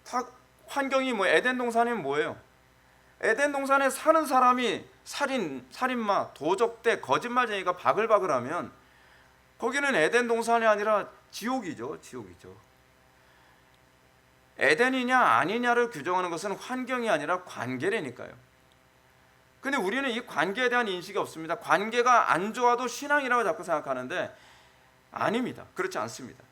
다 환경이 뭐 에덴 동산이면 뭐예요? 에덴 동산에 사는 사람이 살인마, 도적대, 거짓말쟁이가 바글바글하면 거기는 에덴 동산이 아니라 지옥이죠. 지옥이죠. 에덴이냐 아니냐를 규정하는 것은 환경이 아니라 관계라니까요. 근데 우리는 이 관계에 대한 인식이 없습니다. 관계가 안 좋아도 신앙이라고 자꾸 생각하는데 아닙니다. 그렇지 않습니다.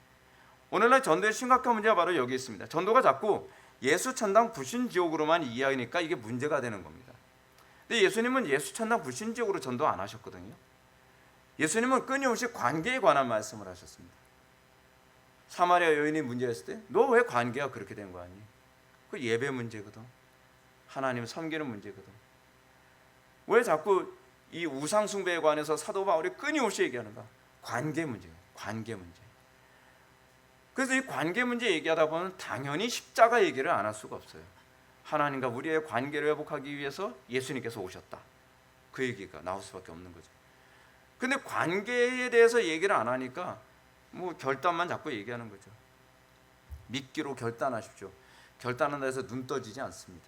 오늘날 전도의 심각한 문제가 바로 여기 있습니다. 전도가 자꾸 예수 천당 불신 지옥으로만 이해하니까 이게 문제가 되는 겁니다. 근데 예수님은 예수 천당 불신 지옥으로 전도 안 하셨거든요. 예수님은 끊임없이 관계에 관한 말씀을 하셨습니다. 사마리아 여인이 문제였을 때 너 왜 관계가 그렇게 된 거 아니? 그 예배 문제거든. 하나님 섬기는 문제거든. 왜 자꾸 이 우상 숭배에 관해서 사도 바울이 끊임없이 얘기하는가? 관계 문제예요. 관계 문제. 그래서 이 관계 문제 얘기하다 보면 당연히 십자가 얘기를 안 할 수가 없어요. 하나님과 우리의 관계를 회복하기 위해서 예수님께서 오셨다. 그 얘기가 나올 수밖에 없는 거죠. 근데 관계에 대해서 얘기를 안 하니까 뭐 결단만 자꾸 얘기하는 거죠. 믿기로 결단하십시오. 결단한다 해서 눈 떠지지 않습니다.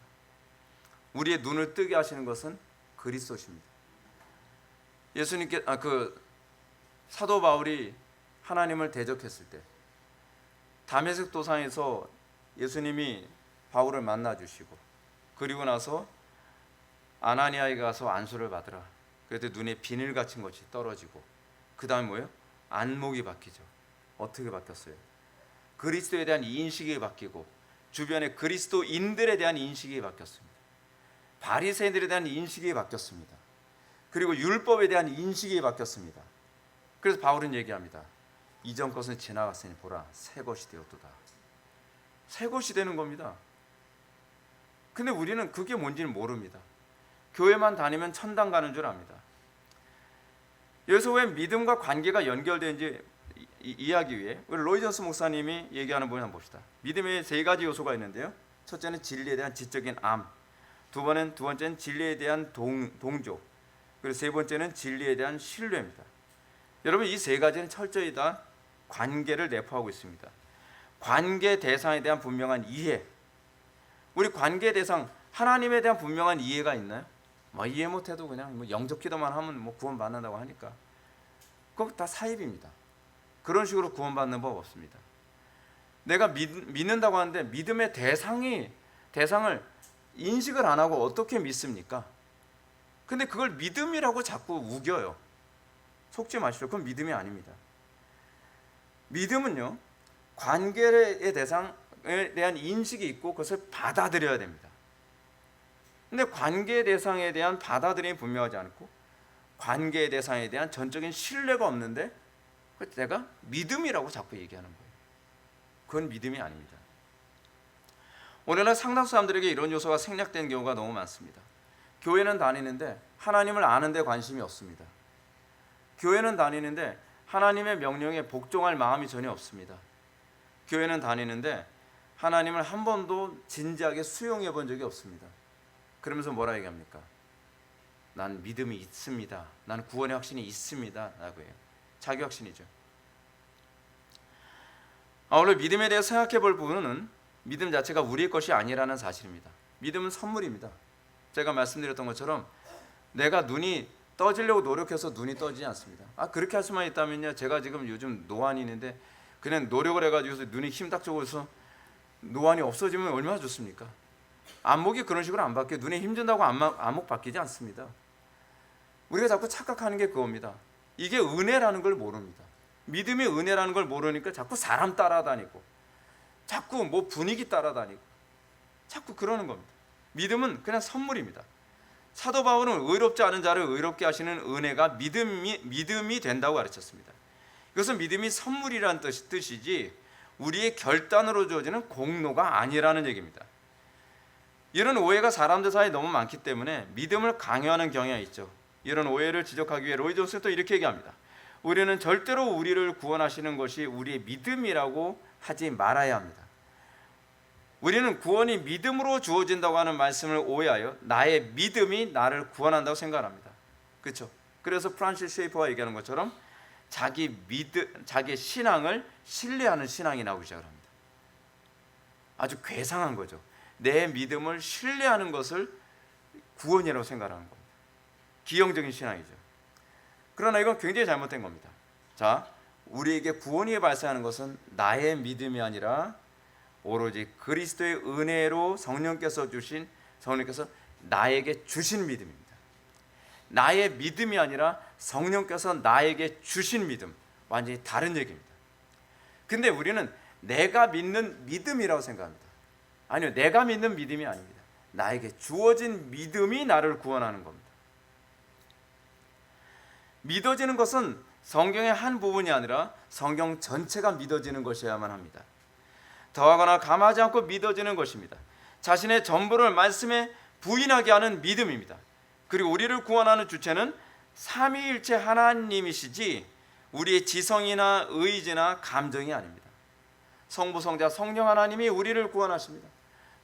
우리의 눈을 뜨게 하시는 것은 그리스도십니다. 예수님께 사도 바울이 하나님을 대적했을 때 다메섹 도상에서 예수님이 바울을 만나 주시고, 그리고 나서 아나니아에 가서 안수를 받으라. 그때 눈에 비늘 갇힌 것이 떨어지고, 그 다음에 뭐예요? 안목이 바뀌죠. 어떻게 바뀌었어요? 그리스도에 대한 인식이 바뀌고, 주변의 그리스도인들에 대한 인식이 바뀌었습니다. 바리새인들에 대한 인식이 바뀌었습니다. 그리고 율법에 대한 인식이 바뀌었습니다. 그래서 바울은 얘기합니다. 이전 것은 지나갔으니 보라, 새 것이 되었도다. 새 것이 되는 겁니다. 근데 우리는 그게 뭔지는 모릅니다. 교회만 다니면 천당 가는 줄 압니다. 여기서 왜 믿음과 관계가 연결되는지 이해하기 위해 우리 로이 존스 목사님이 얘기하는 부분 한번 봅시다. 믿음에 세 가지 요소가 있는데요. 첫째는 진리에 대한 지적인 암, 두 번째는 진리에 대한 동조, 그리고 세 번째는 진리에 대한 신뢰입니다. 여러분, 이 세 가지는 철저히 다 관계를 내포하고 있습니다. 관계 대상에 대한 분명한 이해. 우리 관계 대상 하나님에 대한 분명한 이해가 있나요? 이해 못해도 그냥 영접 기도만 하면 구원 받는다고 하니까 그거 다 사입입니다. 그런 식으로 구원받는 법 없습니다. 내가 믿는다고 하는데 믿음의 대상을 인식을 안 하고 어떻게 믿습니까? 근데 그걸 믿음이라고 자꾸 우겨요. 속지 마십시오. 그건 믿음이 아닙니다. 믿음은요, 관계의 대상에 대한 인식이 있고 그것을 받아들여야 됩니다. 근데 관계의 대상에 대한 받아들임이 분명하지 않고 관계의 대상에 대한 전적인 신뢰가 없는데 내가 믿음이라고 자꾸 얘기하는 거예요. 그건 믿음이 아닙니다. 오늘날 상당수 사람들에게 이런 요소가 생략된 경우가 너무 많습니다. 교회는 다니는데 하나님을 아는 데 관심이 없습니다. 교회는 다니는데 하나님의 명령에 복종할 마음이 전혀 없습니다. 교회는 다니는데 하나님을 한 번도 진지하게 수용해 본 적이 없습니다. 그러면서 뭐라 얘기합니까? 난 믿음이 있습니다. 난 구원의 확신이 있습니다. 라고 해요. 자기 확신이죠. 오늘 믿음에 대해 생각해 볼 부분은 믿음 자체가 우리의 것이 아니라는 사실입니다. 믿음은 선물입니다. 제가 말씀드렸던 것처럼 내가 눈이 떠지려고 노력해서 눈이 떠지지 않습니다. 그렇게 할 수만 있다면요, 제가 지금 요즘 노안이 있는데 그냥 노력을 해가지고 눈이 힘딱 죽어서 노안이 없어지면 얼마나 좋습니까? 안목이 그런 식으로 안 바뀌어요. 눈에 힘준다고 안목 바뀌지 않습니다. 우리가 자꾸 착각하는 게 그겁니다. 이게 은혜라는 걸 모릅니다. 믿음이 은혜라는 걸 모르니까 자꾸 사람 따라다니고 자꾸 뭐 분위기 따라다니고 자꾸 그러는 겁니다. 믿음은 그냥 선물입니다. 사도 바울은 의롭지 않은 자를 의롭게 하시는 은혜가 믿음이 된다고 가르쳤습니다. 이것은 믿음이 선물이라는 뜻이지 우리의 결단으로 주어지는 공로가 아니라는 얘기입니다. 이런 오해가 사람들 사이에 너무 많기 때문에 믿음을 강요하는 경향이 있죠. 이런 오해를 지적하기 위해 로이 존스는 또 이렇게 얘기합니다. 우리는 절대로 우리를 구원하시는 것이 우리의 믿음이라고 하지 말아야 합니다. 우리는 구원이 믿음으로 주어진다고 하는 말씀을 오해하여 나의 믿음이 나를 구원한다고 생각합니다. 그렇죠? 그래서 프란시스 쉐이퍼가 얘기하는 것처럼 자기 신앙을 신뢰하는 신앙이 나오기 시작을 합니다. 아주 괴상한 거죠. 내 믿음을 신뢰하는 것을 구원이라고 생각하는 겁니다. 기형적인 신앙이죠. 그러나 이건 굉장히 잘못된 겁니다. 자, 우리에게 구원이 발생하는 것은 나의 믿음이 아니라 오로지 그리스도의 은혜로 성령께서 나에게 주신 믿음입니다. 나의 믿음이 아니라 성령께서 나에게 주신 믿음, 완전히 다른 얘기입니다. 근데 우리는 내가 믿는 믿음이라고 생각합니다. 아니요, 내가 믿는 믿음이 아닙니다. 나에게 주어진 믿음이 나를 구원하는 겁니다. 믿어지는 것은 성경의 한 부분이 아니라 성경 전체가 믿어지는 것이어야만 합니다. 더하거나 감하지 않고 믿어지는 것입니다. 자신의 전부를 말씀에 부인하게 하는 믿음입니다. 그리고 우리를 구원하는 주체는 삼위일체 하나님이시지 우리의 지성이나 의지나 감정이 아닙니다. 성부, 성자, 성령 하나님이 우리를 구원하십니다.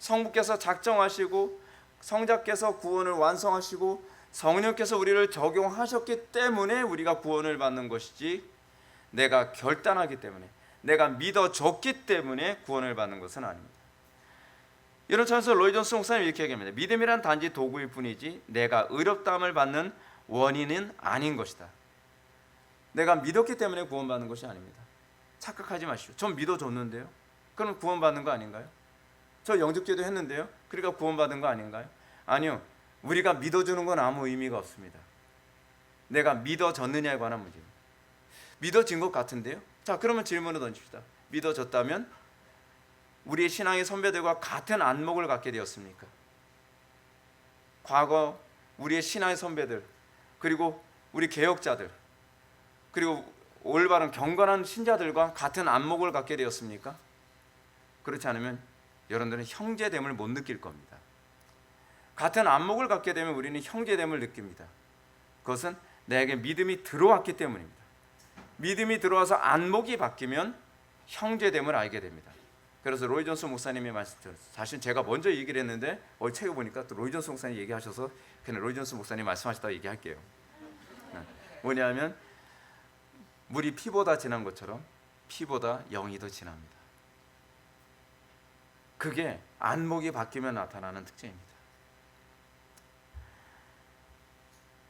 성부께서 작정하시고 성자께서 구원을 완성하시고 성령께서 우리를 적용하셨기 때문에 우리가 구원을 받는 것이지 내가 결단하기 때문에 내가 믿어줬기 때문에 구원을 받는 것은 아닙니다. 이런 차원에서 로이 존스 목사님 이렇게 얘기합니다. 믿음이란 단지 도구일 뿐이지 내가 의롭다함을 받는 원인은 아닌 것이다. 내가 믿었기 때문에 구원받는 것이 아닙니다. 착각하지 마시오. 전 믿어줬는데요. 그럼 구원받는 거 아닌가요? 저 영접기도 했는데요. 그러니까 구원받은 거 아닌가요? 아니요. 우리가 믿어주는 건 아무 의미가 없습니다. 내가 믿어졌느냐에 관한 문제입니다. 믿어진 것 같은데요. 자, 그러면 질문을 던집시다. 믿어졌다면 우리의 신앙의 선배들과 같은 안목을 갖게 되었습니까? 과거 우리의 신앙의 선배들, 그리고 우리 개혁자들, 그리고 올바른 경건한 신자들과 같은 안목을 갖게 되었습니까? 그렇지 않으면 여러분들은 형제됨을 못 느낄 겁니다. 같은 안목을 갖게 되면 우리는 형제됨을 느낍니다. 그것은 내게 믿음이 들어왔기 때문입니다. 믿음이 들어와서 안목이 바뀌면 형제됨을 알게 됩니다. 그래서 로이 존스 목사님의 말씀, 사실 제가 먼저 얘기를 했는데 책에 보니까 또 로이 존스 목사님 얘기하셔서 그냥 로이 존스 목사님 말씀하셨다고 얘기할게요. 뭐냐면 물이 피보다 진한 것처럼 피보다 영이 더 진합니다. 그게 안목이 바뀌면 나타나는 특징입니다.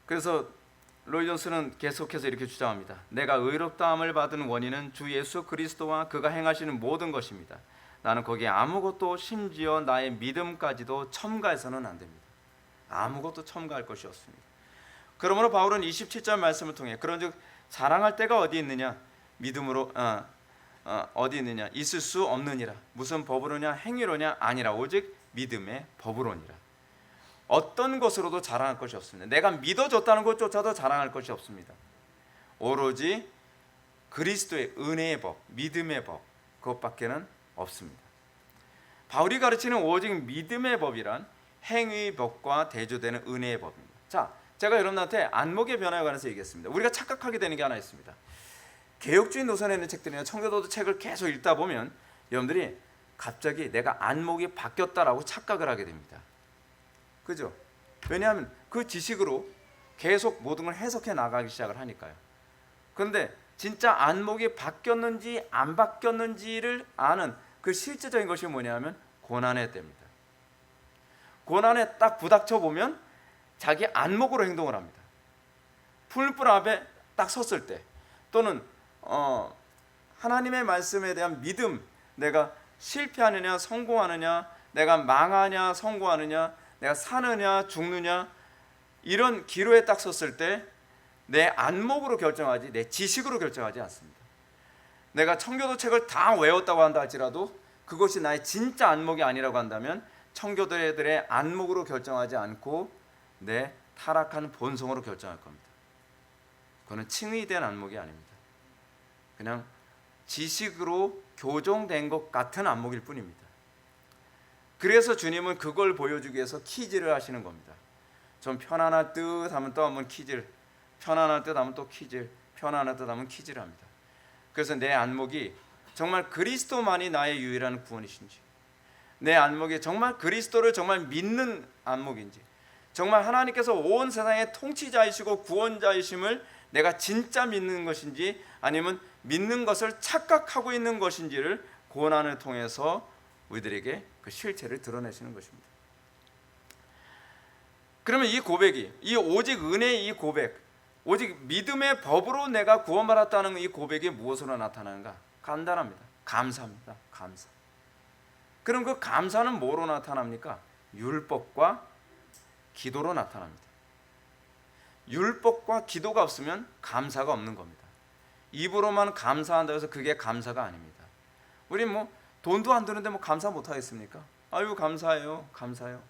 그래서 로이 존스는 계속해서 이렇게 주장합니다. 내가 의롭다함을 받은 원인은 주 예수 그리스도와 그가 행하시는 모든 것입니다. 나는 거기에 아무것도 심지어 나의 믿음까지도 첨가해서는 안 됩니다. 아무것도 첨가할 것이 없습니다. 그러므로 바울은 27절 말씀을 통해 그런즉 자랑할 때가 어디 있느냐 믿음으로 어디 있느냐 있을 수 없느니라. 무슨 법으로냐 행위로냐 아니라 오직 믿음의 법으로니라. 어떤 것으로도 자랑할 것이 없습니다. 내가 믿어줬다는 것조차도 자랑할 것이 없습니다. 오로지 그리스도의 은혜의 법, 믿음의 법 그것밖에는 없습니다. 바울이 가르치는 오직 믿음의 법이란 행위의 법과 대조되는 은혜의 법입니다. 자, 제가 여러분한테 안목의 변화에 관해서 얘기했습니다. 우리가 착각하게 되는 게 하나 있습니다. 개혁주의 노선에 있는 책들이나 청교도도 책을 계속 읽다 보면 여러분들이 갑자기 내가 안목이 바뀌었다라고 착각을 하게 됩니다. 그죠? 왜냐하면 그 지식으로 계속 모든 걸 해석해 나가기 시작을 하니까요. 그런데 진짜 안목이 바뀌었는지 안 바뀌었는지를 아는 그 실제적인 것이 뭐냐면 고난의 때입니다. 고난에 딱 부닥쳐 보면 자기 안목으로 행동을 합니다. 풀불 앞에 딱 섰을 때 또는 하나님의 말씀에 대한 믿음, 내가 실패하느냐 성공하느냐, 내가 망하냐 성공하느냐, 내가 사느냐 죽느냐, 이런 기로에 딱 섰을 때 내 안목으로 결정하지 내 지식으로 결정하지 않습니다. 내가 청교도 책을 다 외웠다고 한다 할지라도 그것이 나의 진짜 안목이 아니라고 한다면 청교도들의 안목으로 결정하지 않고 내 타락한 본성으로 결정할 겁니다. 그거는 칭의에 대한 안목이 아닙니다. 그냥 지식으로 교정된 것 같은 안목일 뿐입니다. 그래서 주님은 그걸 보여주기 위해서 퀴즈를 하시는 겁니다. 좀 편안할 듯 하면 또 한번 퀴즈를, 편안할 듯 하면 또 퀴즈, 편안할 듯 하면 퀴즈를 합니다. 그래서 내 안목이 정말 그리스도만이 나의 유일한 구원이신지, 내 안목이 정말 그리스도를 정말 믿는 안목인지, 정말 하나님께서 온 세상의 통치자이시고 구원자이심을 내가 진짜 믿는 것인지 아니면 믿는 것을 착각하고 있는 것인지를 고난을 통해서 우리들에게 그 실체를 드러내시는 것입니다. 그러면 이 고백이, 이 오직 은혜의 이 고백, 오직 믿음의 법으로 내가 구원받았다는 이 고백이 무엇으로 나타나는가? 간단합니다. 감사입니다. 감사. 그럼 그 감사는 뭐로 나타납니까? 율법과 기도로 나타납니다. 율법과 기도가 없으면 감사가 없는 겁니다. 입으로만 감사한다 해서 그게 감사가 아닙니다. 우리 뭐 돈도 안 드는데 뭐 감사 못 하겠습니까? 아유 감사해요, 감사해요,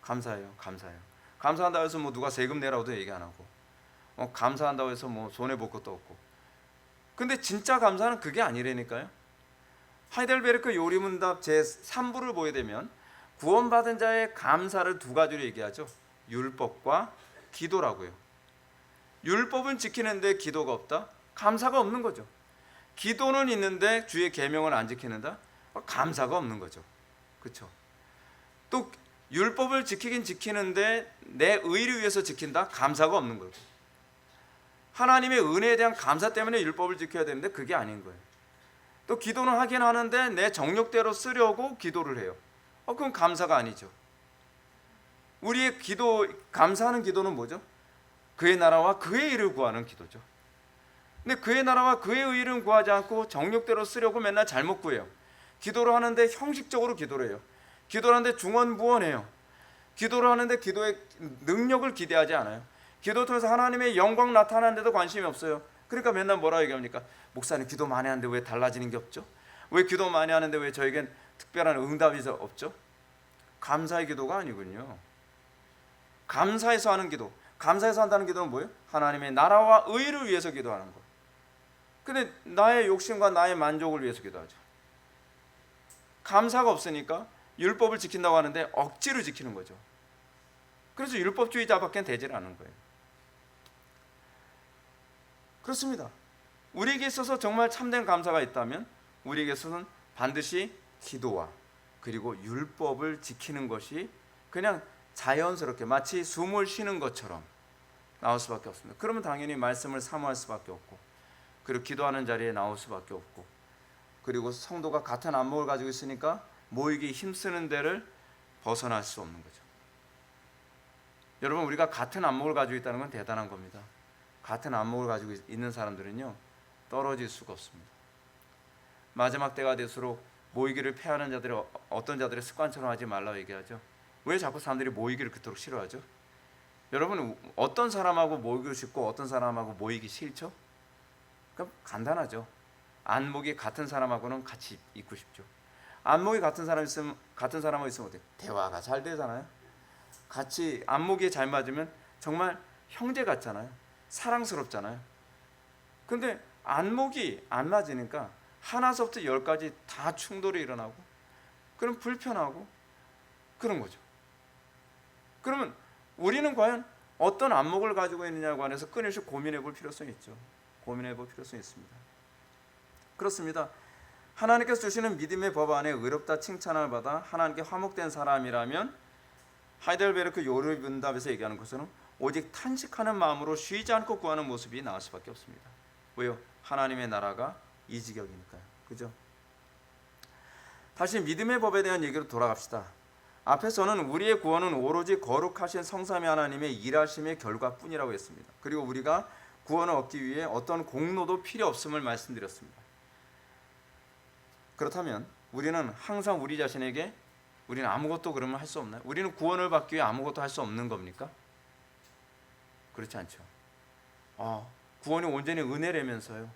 감사해요, 감사해요. 감사한다고 해서 뭐 누가 세금 내라고도 얘기 안 하고, 감사한다고 해서 뭐 손해 볼 것도 없고. 근데 진짜 감사는 그게 아니라니까요. 하이델베르크 요리문답 제3부를 보게 되면 구원받은 자의 감사를 두 가지로 얘기하죠. 율법과 기도라고요. 율법은 지키는데 기도가 없다? 감사가 없는 거죠. 기도는 있는데 주의 계명을 안 지키는다? 감사가 없는 거죠. 그렇죠? 또 율법을 지키긴 지키는데 내 의를 위해서 지킨다? 감사가 없는 거죠. 하나님의 은혜에 대한 감사 때문에 율법을 지켜야 되는데 그게 아닌 거예요. 또 기도는 하긴 하는데 내 정욕대로 쓰려고 기도를 해요. 그건 감사가 아니죠. 우리의 기도, 감사하는 기도는 뭐죠? 그의 나라와 그의 의를 구하는 기도죠. 근데 그의 나라와 그의 의를 구하지 않고 정욕대로 쓰려고 맨날 잘못 구해요. 기도를 하는데 형식적으로 기도를 해요. 기도를 하는데 중언부언해요. 기도를 하는데 기도의 능력을 기대하지 않아요. 기도를 통해서 하나님의 영광 나타나는데도 관심이 없어요. 그러니까 맨날 뭐라고 얘기합니까? 목사님 기도 많이 하는데 왜 달라지는 게 없죠? 왜 기도 많이 하는데 왜 저에겐 특별한 응답이 없죠? 감사의 기도가 아니군요. 감사해서 하는 기도, 감사해서 한다는 기도는 뭐예요? 하나님의 나라와 의를 위해서 기도하는 거. 근데 나의 욕심과 나의 만족을 위해서 기도하죠. 감사가 없으니까 율법을 지킨다고 하는데 억지로 지키는 거죠. 그래서 율법주의자밖에 되질 않은 거예요. 그렇습니다. 우리에게 있어서 정말 참된 감사가 있다면 우리에게 있어서는 반드시 기도와 그리고 율법을 지키는 것이 그냥 자연스럽게 마치 숨을 쉬는 것처럼 나올 수밖에 없습니다. 그러면 당연히 말씀을 사모할 수밖에 없고, 그리고 기도하는 자리에 나올 수밖에 없고, 그리고 성도가 같은 안목을 가지고 있으니까 모이기 힘쓰는 데를 벗어날 수 없는 거죠. 여러분, 우리가 같은 안목을 가지고 있다는 건 대단한 겁니다. 같은 안목을 가지고 있는 사람들은요 떨어질 수가 없습니다. 마지막 때가 될수록 모이기를 패하는 자들이 어떤 자들의 습관처럼 하지 말라고 얘기하죠. 왜 자꾸 사람들이 모이기를 그토록 싫어하죠? 여러분, 어떤 사람하고 모이기 싫고 어떤 사람하고 모이기 싫죠? 그럼 간단하죠. 안목이 같은 사람하고는 같이 있고 싶죠. 안목이 같은 사람하고 있으면 어때요? 대화가 잘 되잖아요. 같이 안목이 잘 맞으면 정말 형제 같잖아요. 사랑스럽잖아요. 근데 안목이 안 맞으니까 하나서부터 열까지 다 충돌이 일어나고 그럼 불편하고 그런 거죠. 그러면 우리는 과연 어떤 안목을 가지고 있느냐에 관해서 끊임없이 고민해 볼 필요성이 있죠. 고민해 볼 필요성이 있습니다. 그렇습니다. 하나님께서 주시는 믿음의 법 안에 의롭다 칭찬을 받아 하나님께 화목된 사람이라면 하이델베르크 요르문답에서 얘기하는 것은 오직 탄식하는 마음으로 쉬지 않고 구하는 모습이 나올 수밖에 없습니다. 왜요? 하나님의 나라가 이 지경이니까요. 그죠? 다시 믿음의 법에 대한 얘기로 돌아갑시다. 앞에서는 우리의 구원은 오로지 거룩하신 성삼위 하나님의 일하심의 결과뿐이라고 했습니다. 그리고 우리가 구원을 얻기 위해 어떤 공로도 필요 없음을 말씀드렸습니다. 그렇다면 우리는 항상 우리 자신에게 우리는 아무것도 그러면 할 수 없나요? 우리는 구원을 받기 위해 아무것도 할 수 없는 겁니까? 그렇지 않죠. 구원이 온전히 은혜라면서요.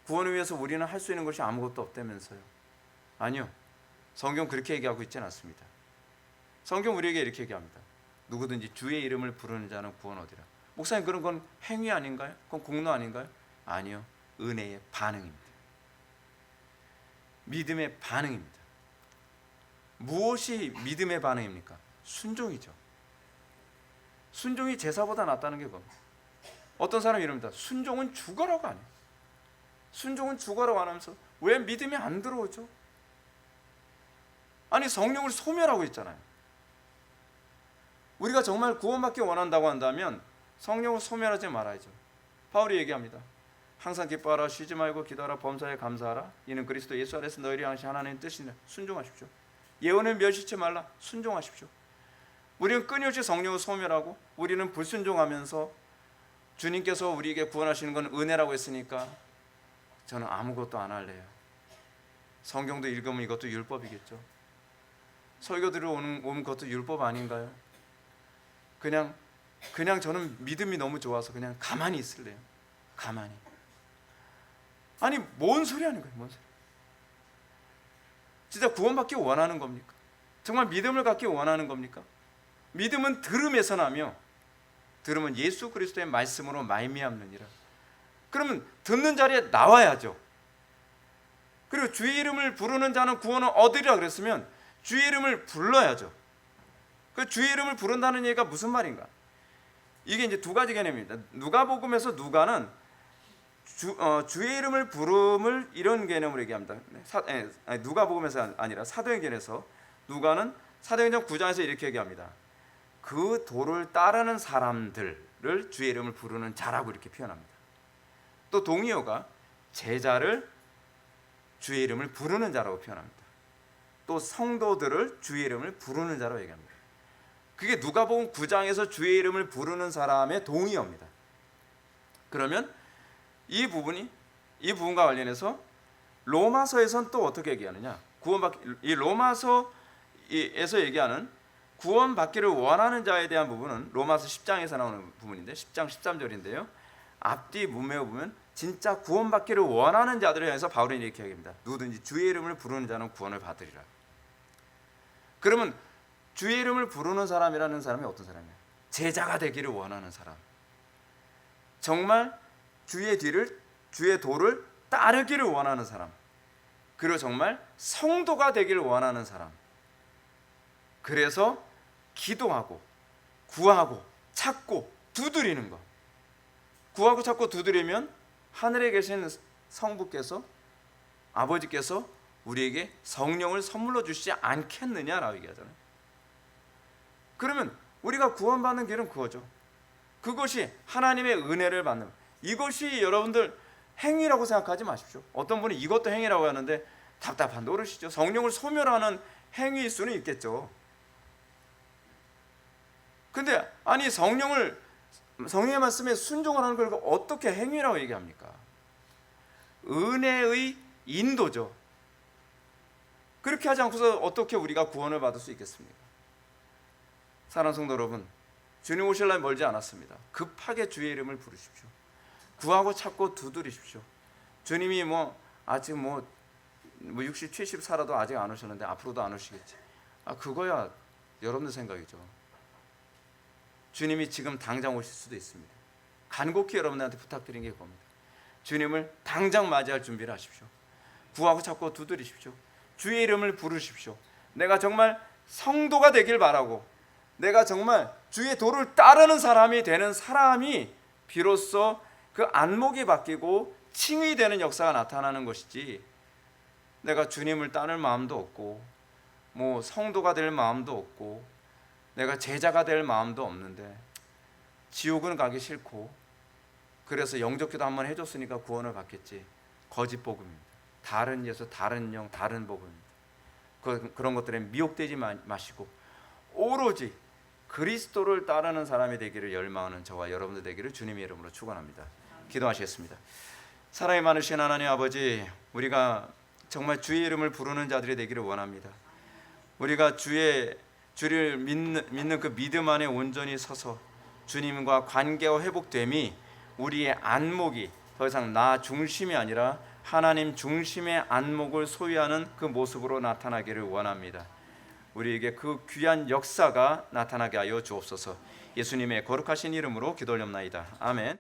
구원을 위해서 우리는 할 수 있는 것이 아무것도 없다면서요. 아니요. 성경 그렇게 얘기하고 있지는 않습니다. 성경 우리에게 이렇게 얘기합니다. 누구든지 주의 이름을 부르는 자는 구원 얻으리라. 목사님, 그런 건 행위 아닌가요? 그건 공로 아닌가요? 아니요. 은혜의 반응입니다. 믿음의 반응입니다. 무엇이 믿음의 반응입니까? 순종이죠. 순종이 제사보다 낫다는 게 겁니다. 어떤 사람이 이럽니다. 순종은 죽어라고 안 해요. 순종은 죽어라고 안 하면서 왜 믿음이 안 들어오죠? 아니, 성령을 소멸하고 있잖아요. 우리가 정말 구원받기 원한다고 한다면 성령을 소멸하지 말아야죠. 바울이 얘기합니다. 항상 기뻐하라, 쉬지 말고 기도하라, 범사에 감사하라. 이는 그리스도 예수 안에서 너희를 향하신 하나님의 뜻이니라. 순종하십시오. 예언을 멸시치 말라. 순종하십시오. 우리는 끊임없이 성령을 소멸하고 우리는 불순종하면서 주님께서 우리에게 구원하시는 건 은혜라고 했으니까 저는 아무것도 안 할래요. 성경도 읽으면 이것도 율법이겠죠. 설교 들어오는 것도 율법 아닌가요? 그냥 저는 믿음이 너무 좋아서 그냥 가만히 있을래요. 가만히. 아니, 뭔 소리 하는 거예요? 뭔 소리? 진짜 구원받기 원하는 겁니까? 정말 믿음을 갖기 원하는 겁니까? 믿음은 들음에서 나며 들음은 예수 그리스도의 말씀으로 말미암느니라. 그러면 듣는 자리에 나와야죠. 그리고 주의 이름을 부르는 자는 구원을 얻으리라 그랬으면 주의 이름을 불러야죠. 그 주의 이름을 부른다는 얘기가 무슨 말인가? 이게 이제 두 가지 개념입니다. 누가복음에서 누가는 주의 이름을 부름을 이런 개념으로 얘기합니다. 누가복음에서 아니라 사도행전에서 누가는 사도행전 9장에서 이렇게 얘기합니다. 그 도를 따르는 사람들을 주의 이름을 부르는 자라고 이렇게 표현합니다. 또 동의어가 제자를 주의 이름을 부르는 자라고 표현합니다. 또 성도들을 주의 이름을 부르는 자라고 얘기합니다. 그게 누가복음 9장에서 주의 이름을 부르는 사람의 동의어입니다. 그러면 이 부분과 관련해서 로마서에서는 또 어떻게 얘기하느냐? 이 로마서에서 얘기하는 구원받기를 원하는 자에 대한 부분은 로마서 10장에서 나오는 부분인데 10장 13절인데요. 앞뒤 문맥을 보면 진짜 구원받기를 원하는 자들에 대해서 바울은 이렇게 얘기합니다. 누구든지 주의 이름을 부르는 자는 구원을 받으리라. 그러면 주의 이름을 부르는 사람이라는 사람이 어떤 사람이에요? 제자가 되기를 원하는 사람. 정말 주의 도를 따르기를 원하는 사람. 그리고 정말 성도가 되기를 원하는 사람. 그래서 기도하고 구하고 찾고 두드리는 것. 구하고 찾고 두드리면 하늘에 계신 성부께서, 아버지께서 우리에게 성령을 선물로 주시지 않겠느냐라고 얘기하잖아요. 그러면 우리가 구원받는 길은 그거죠. 그것이 하나님의 은혜를 받는, 이것이 여러분들 행위라고 생각하지 마십시오. 어떤 분이 이것도 행위라고 하는데 답답한 노릇이죠. 성령을 소멸하는 행위일 수는 있겠죠. 근데 아니, 성령을 성령의 말씀에 순종하는 걸 어떻게 행위라고 얘기합니까? 은혜의 인도죠. 그렇게 하지 않고서 어떻게 우리가 구원을 받을 수 있겠습니까? 사랑하는 성도 여러분, 주님 오실 날 멀지 않았습니다. 급하게 주의 이름을 부르십시오. 구하고 찾고 두드리십시오. 주님이 아직 60, 70 살아도 아직 안 오셨는데 앞으로도 안 오시겠지. 그거야 여러분들 생각이죠. 주님이 지금 당장 오실 수도 있습니다. 간곡히 여러분들한테 부탁드린 게 그겁니다. 주님을 당장 맞이할 준비를 하십시오. 구하고 찾고 두드리십시오. 주의 이름을 부르십시오. 내가 정말 성도가 되길 바라고, 내가 정말 주의 도를 따르는 사람이 되는 사람이 비로소 그 안목이 바뀌고 칭의 되는 역사가 나타나는 것이지, 내가 주님을 따를 마음도 없고 성도가 될 마음도 없고 내가 제자가 될 마음도 없는데 지옥은 가기 싫고 그래서 영접기도 한번 해줬으니까 구원을 받겠지. 거짓 복음입니다. 다른 예수, 다른 영, 다른 복음입니다. 그런 것들에 미혹되지 마시고 오로지 그리스도를 따르는 사람이 되기를 열망하는 저와 여러분들 되기를 주님의 이름으로 축원합니다. 기도하시겠습니다. 사랑이 많으신 하나님 아버지, 우리가 정말 주의 이름을 부르는 자들이 되기를 원합니다. 우리가 주를 믿는 그 믿음 안에 온전히 서서 주님과 관계와 회복됨이 우리의 안목이 더 이상 나 중심이 아니라 하나님 중심의 안목을 소유하는 그 모습으로 나타나기를 원합니다. 우리에게 그 귀한 역사가 나타나게 하여 주옵소서. 예수님의 거룩하신 이름으로 기도 올렵나이다. 아멘.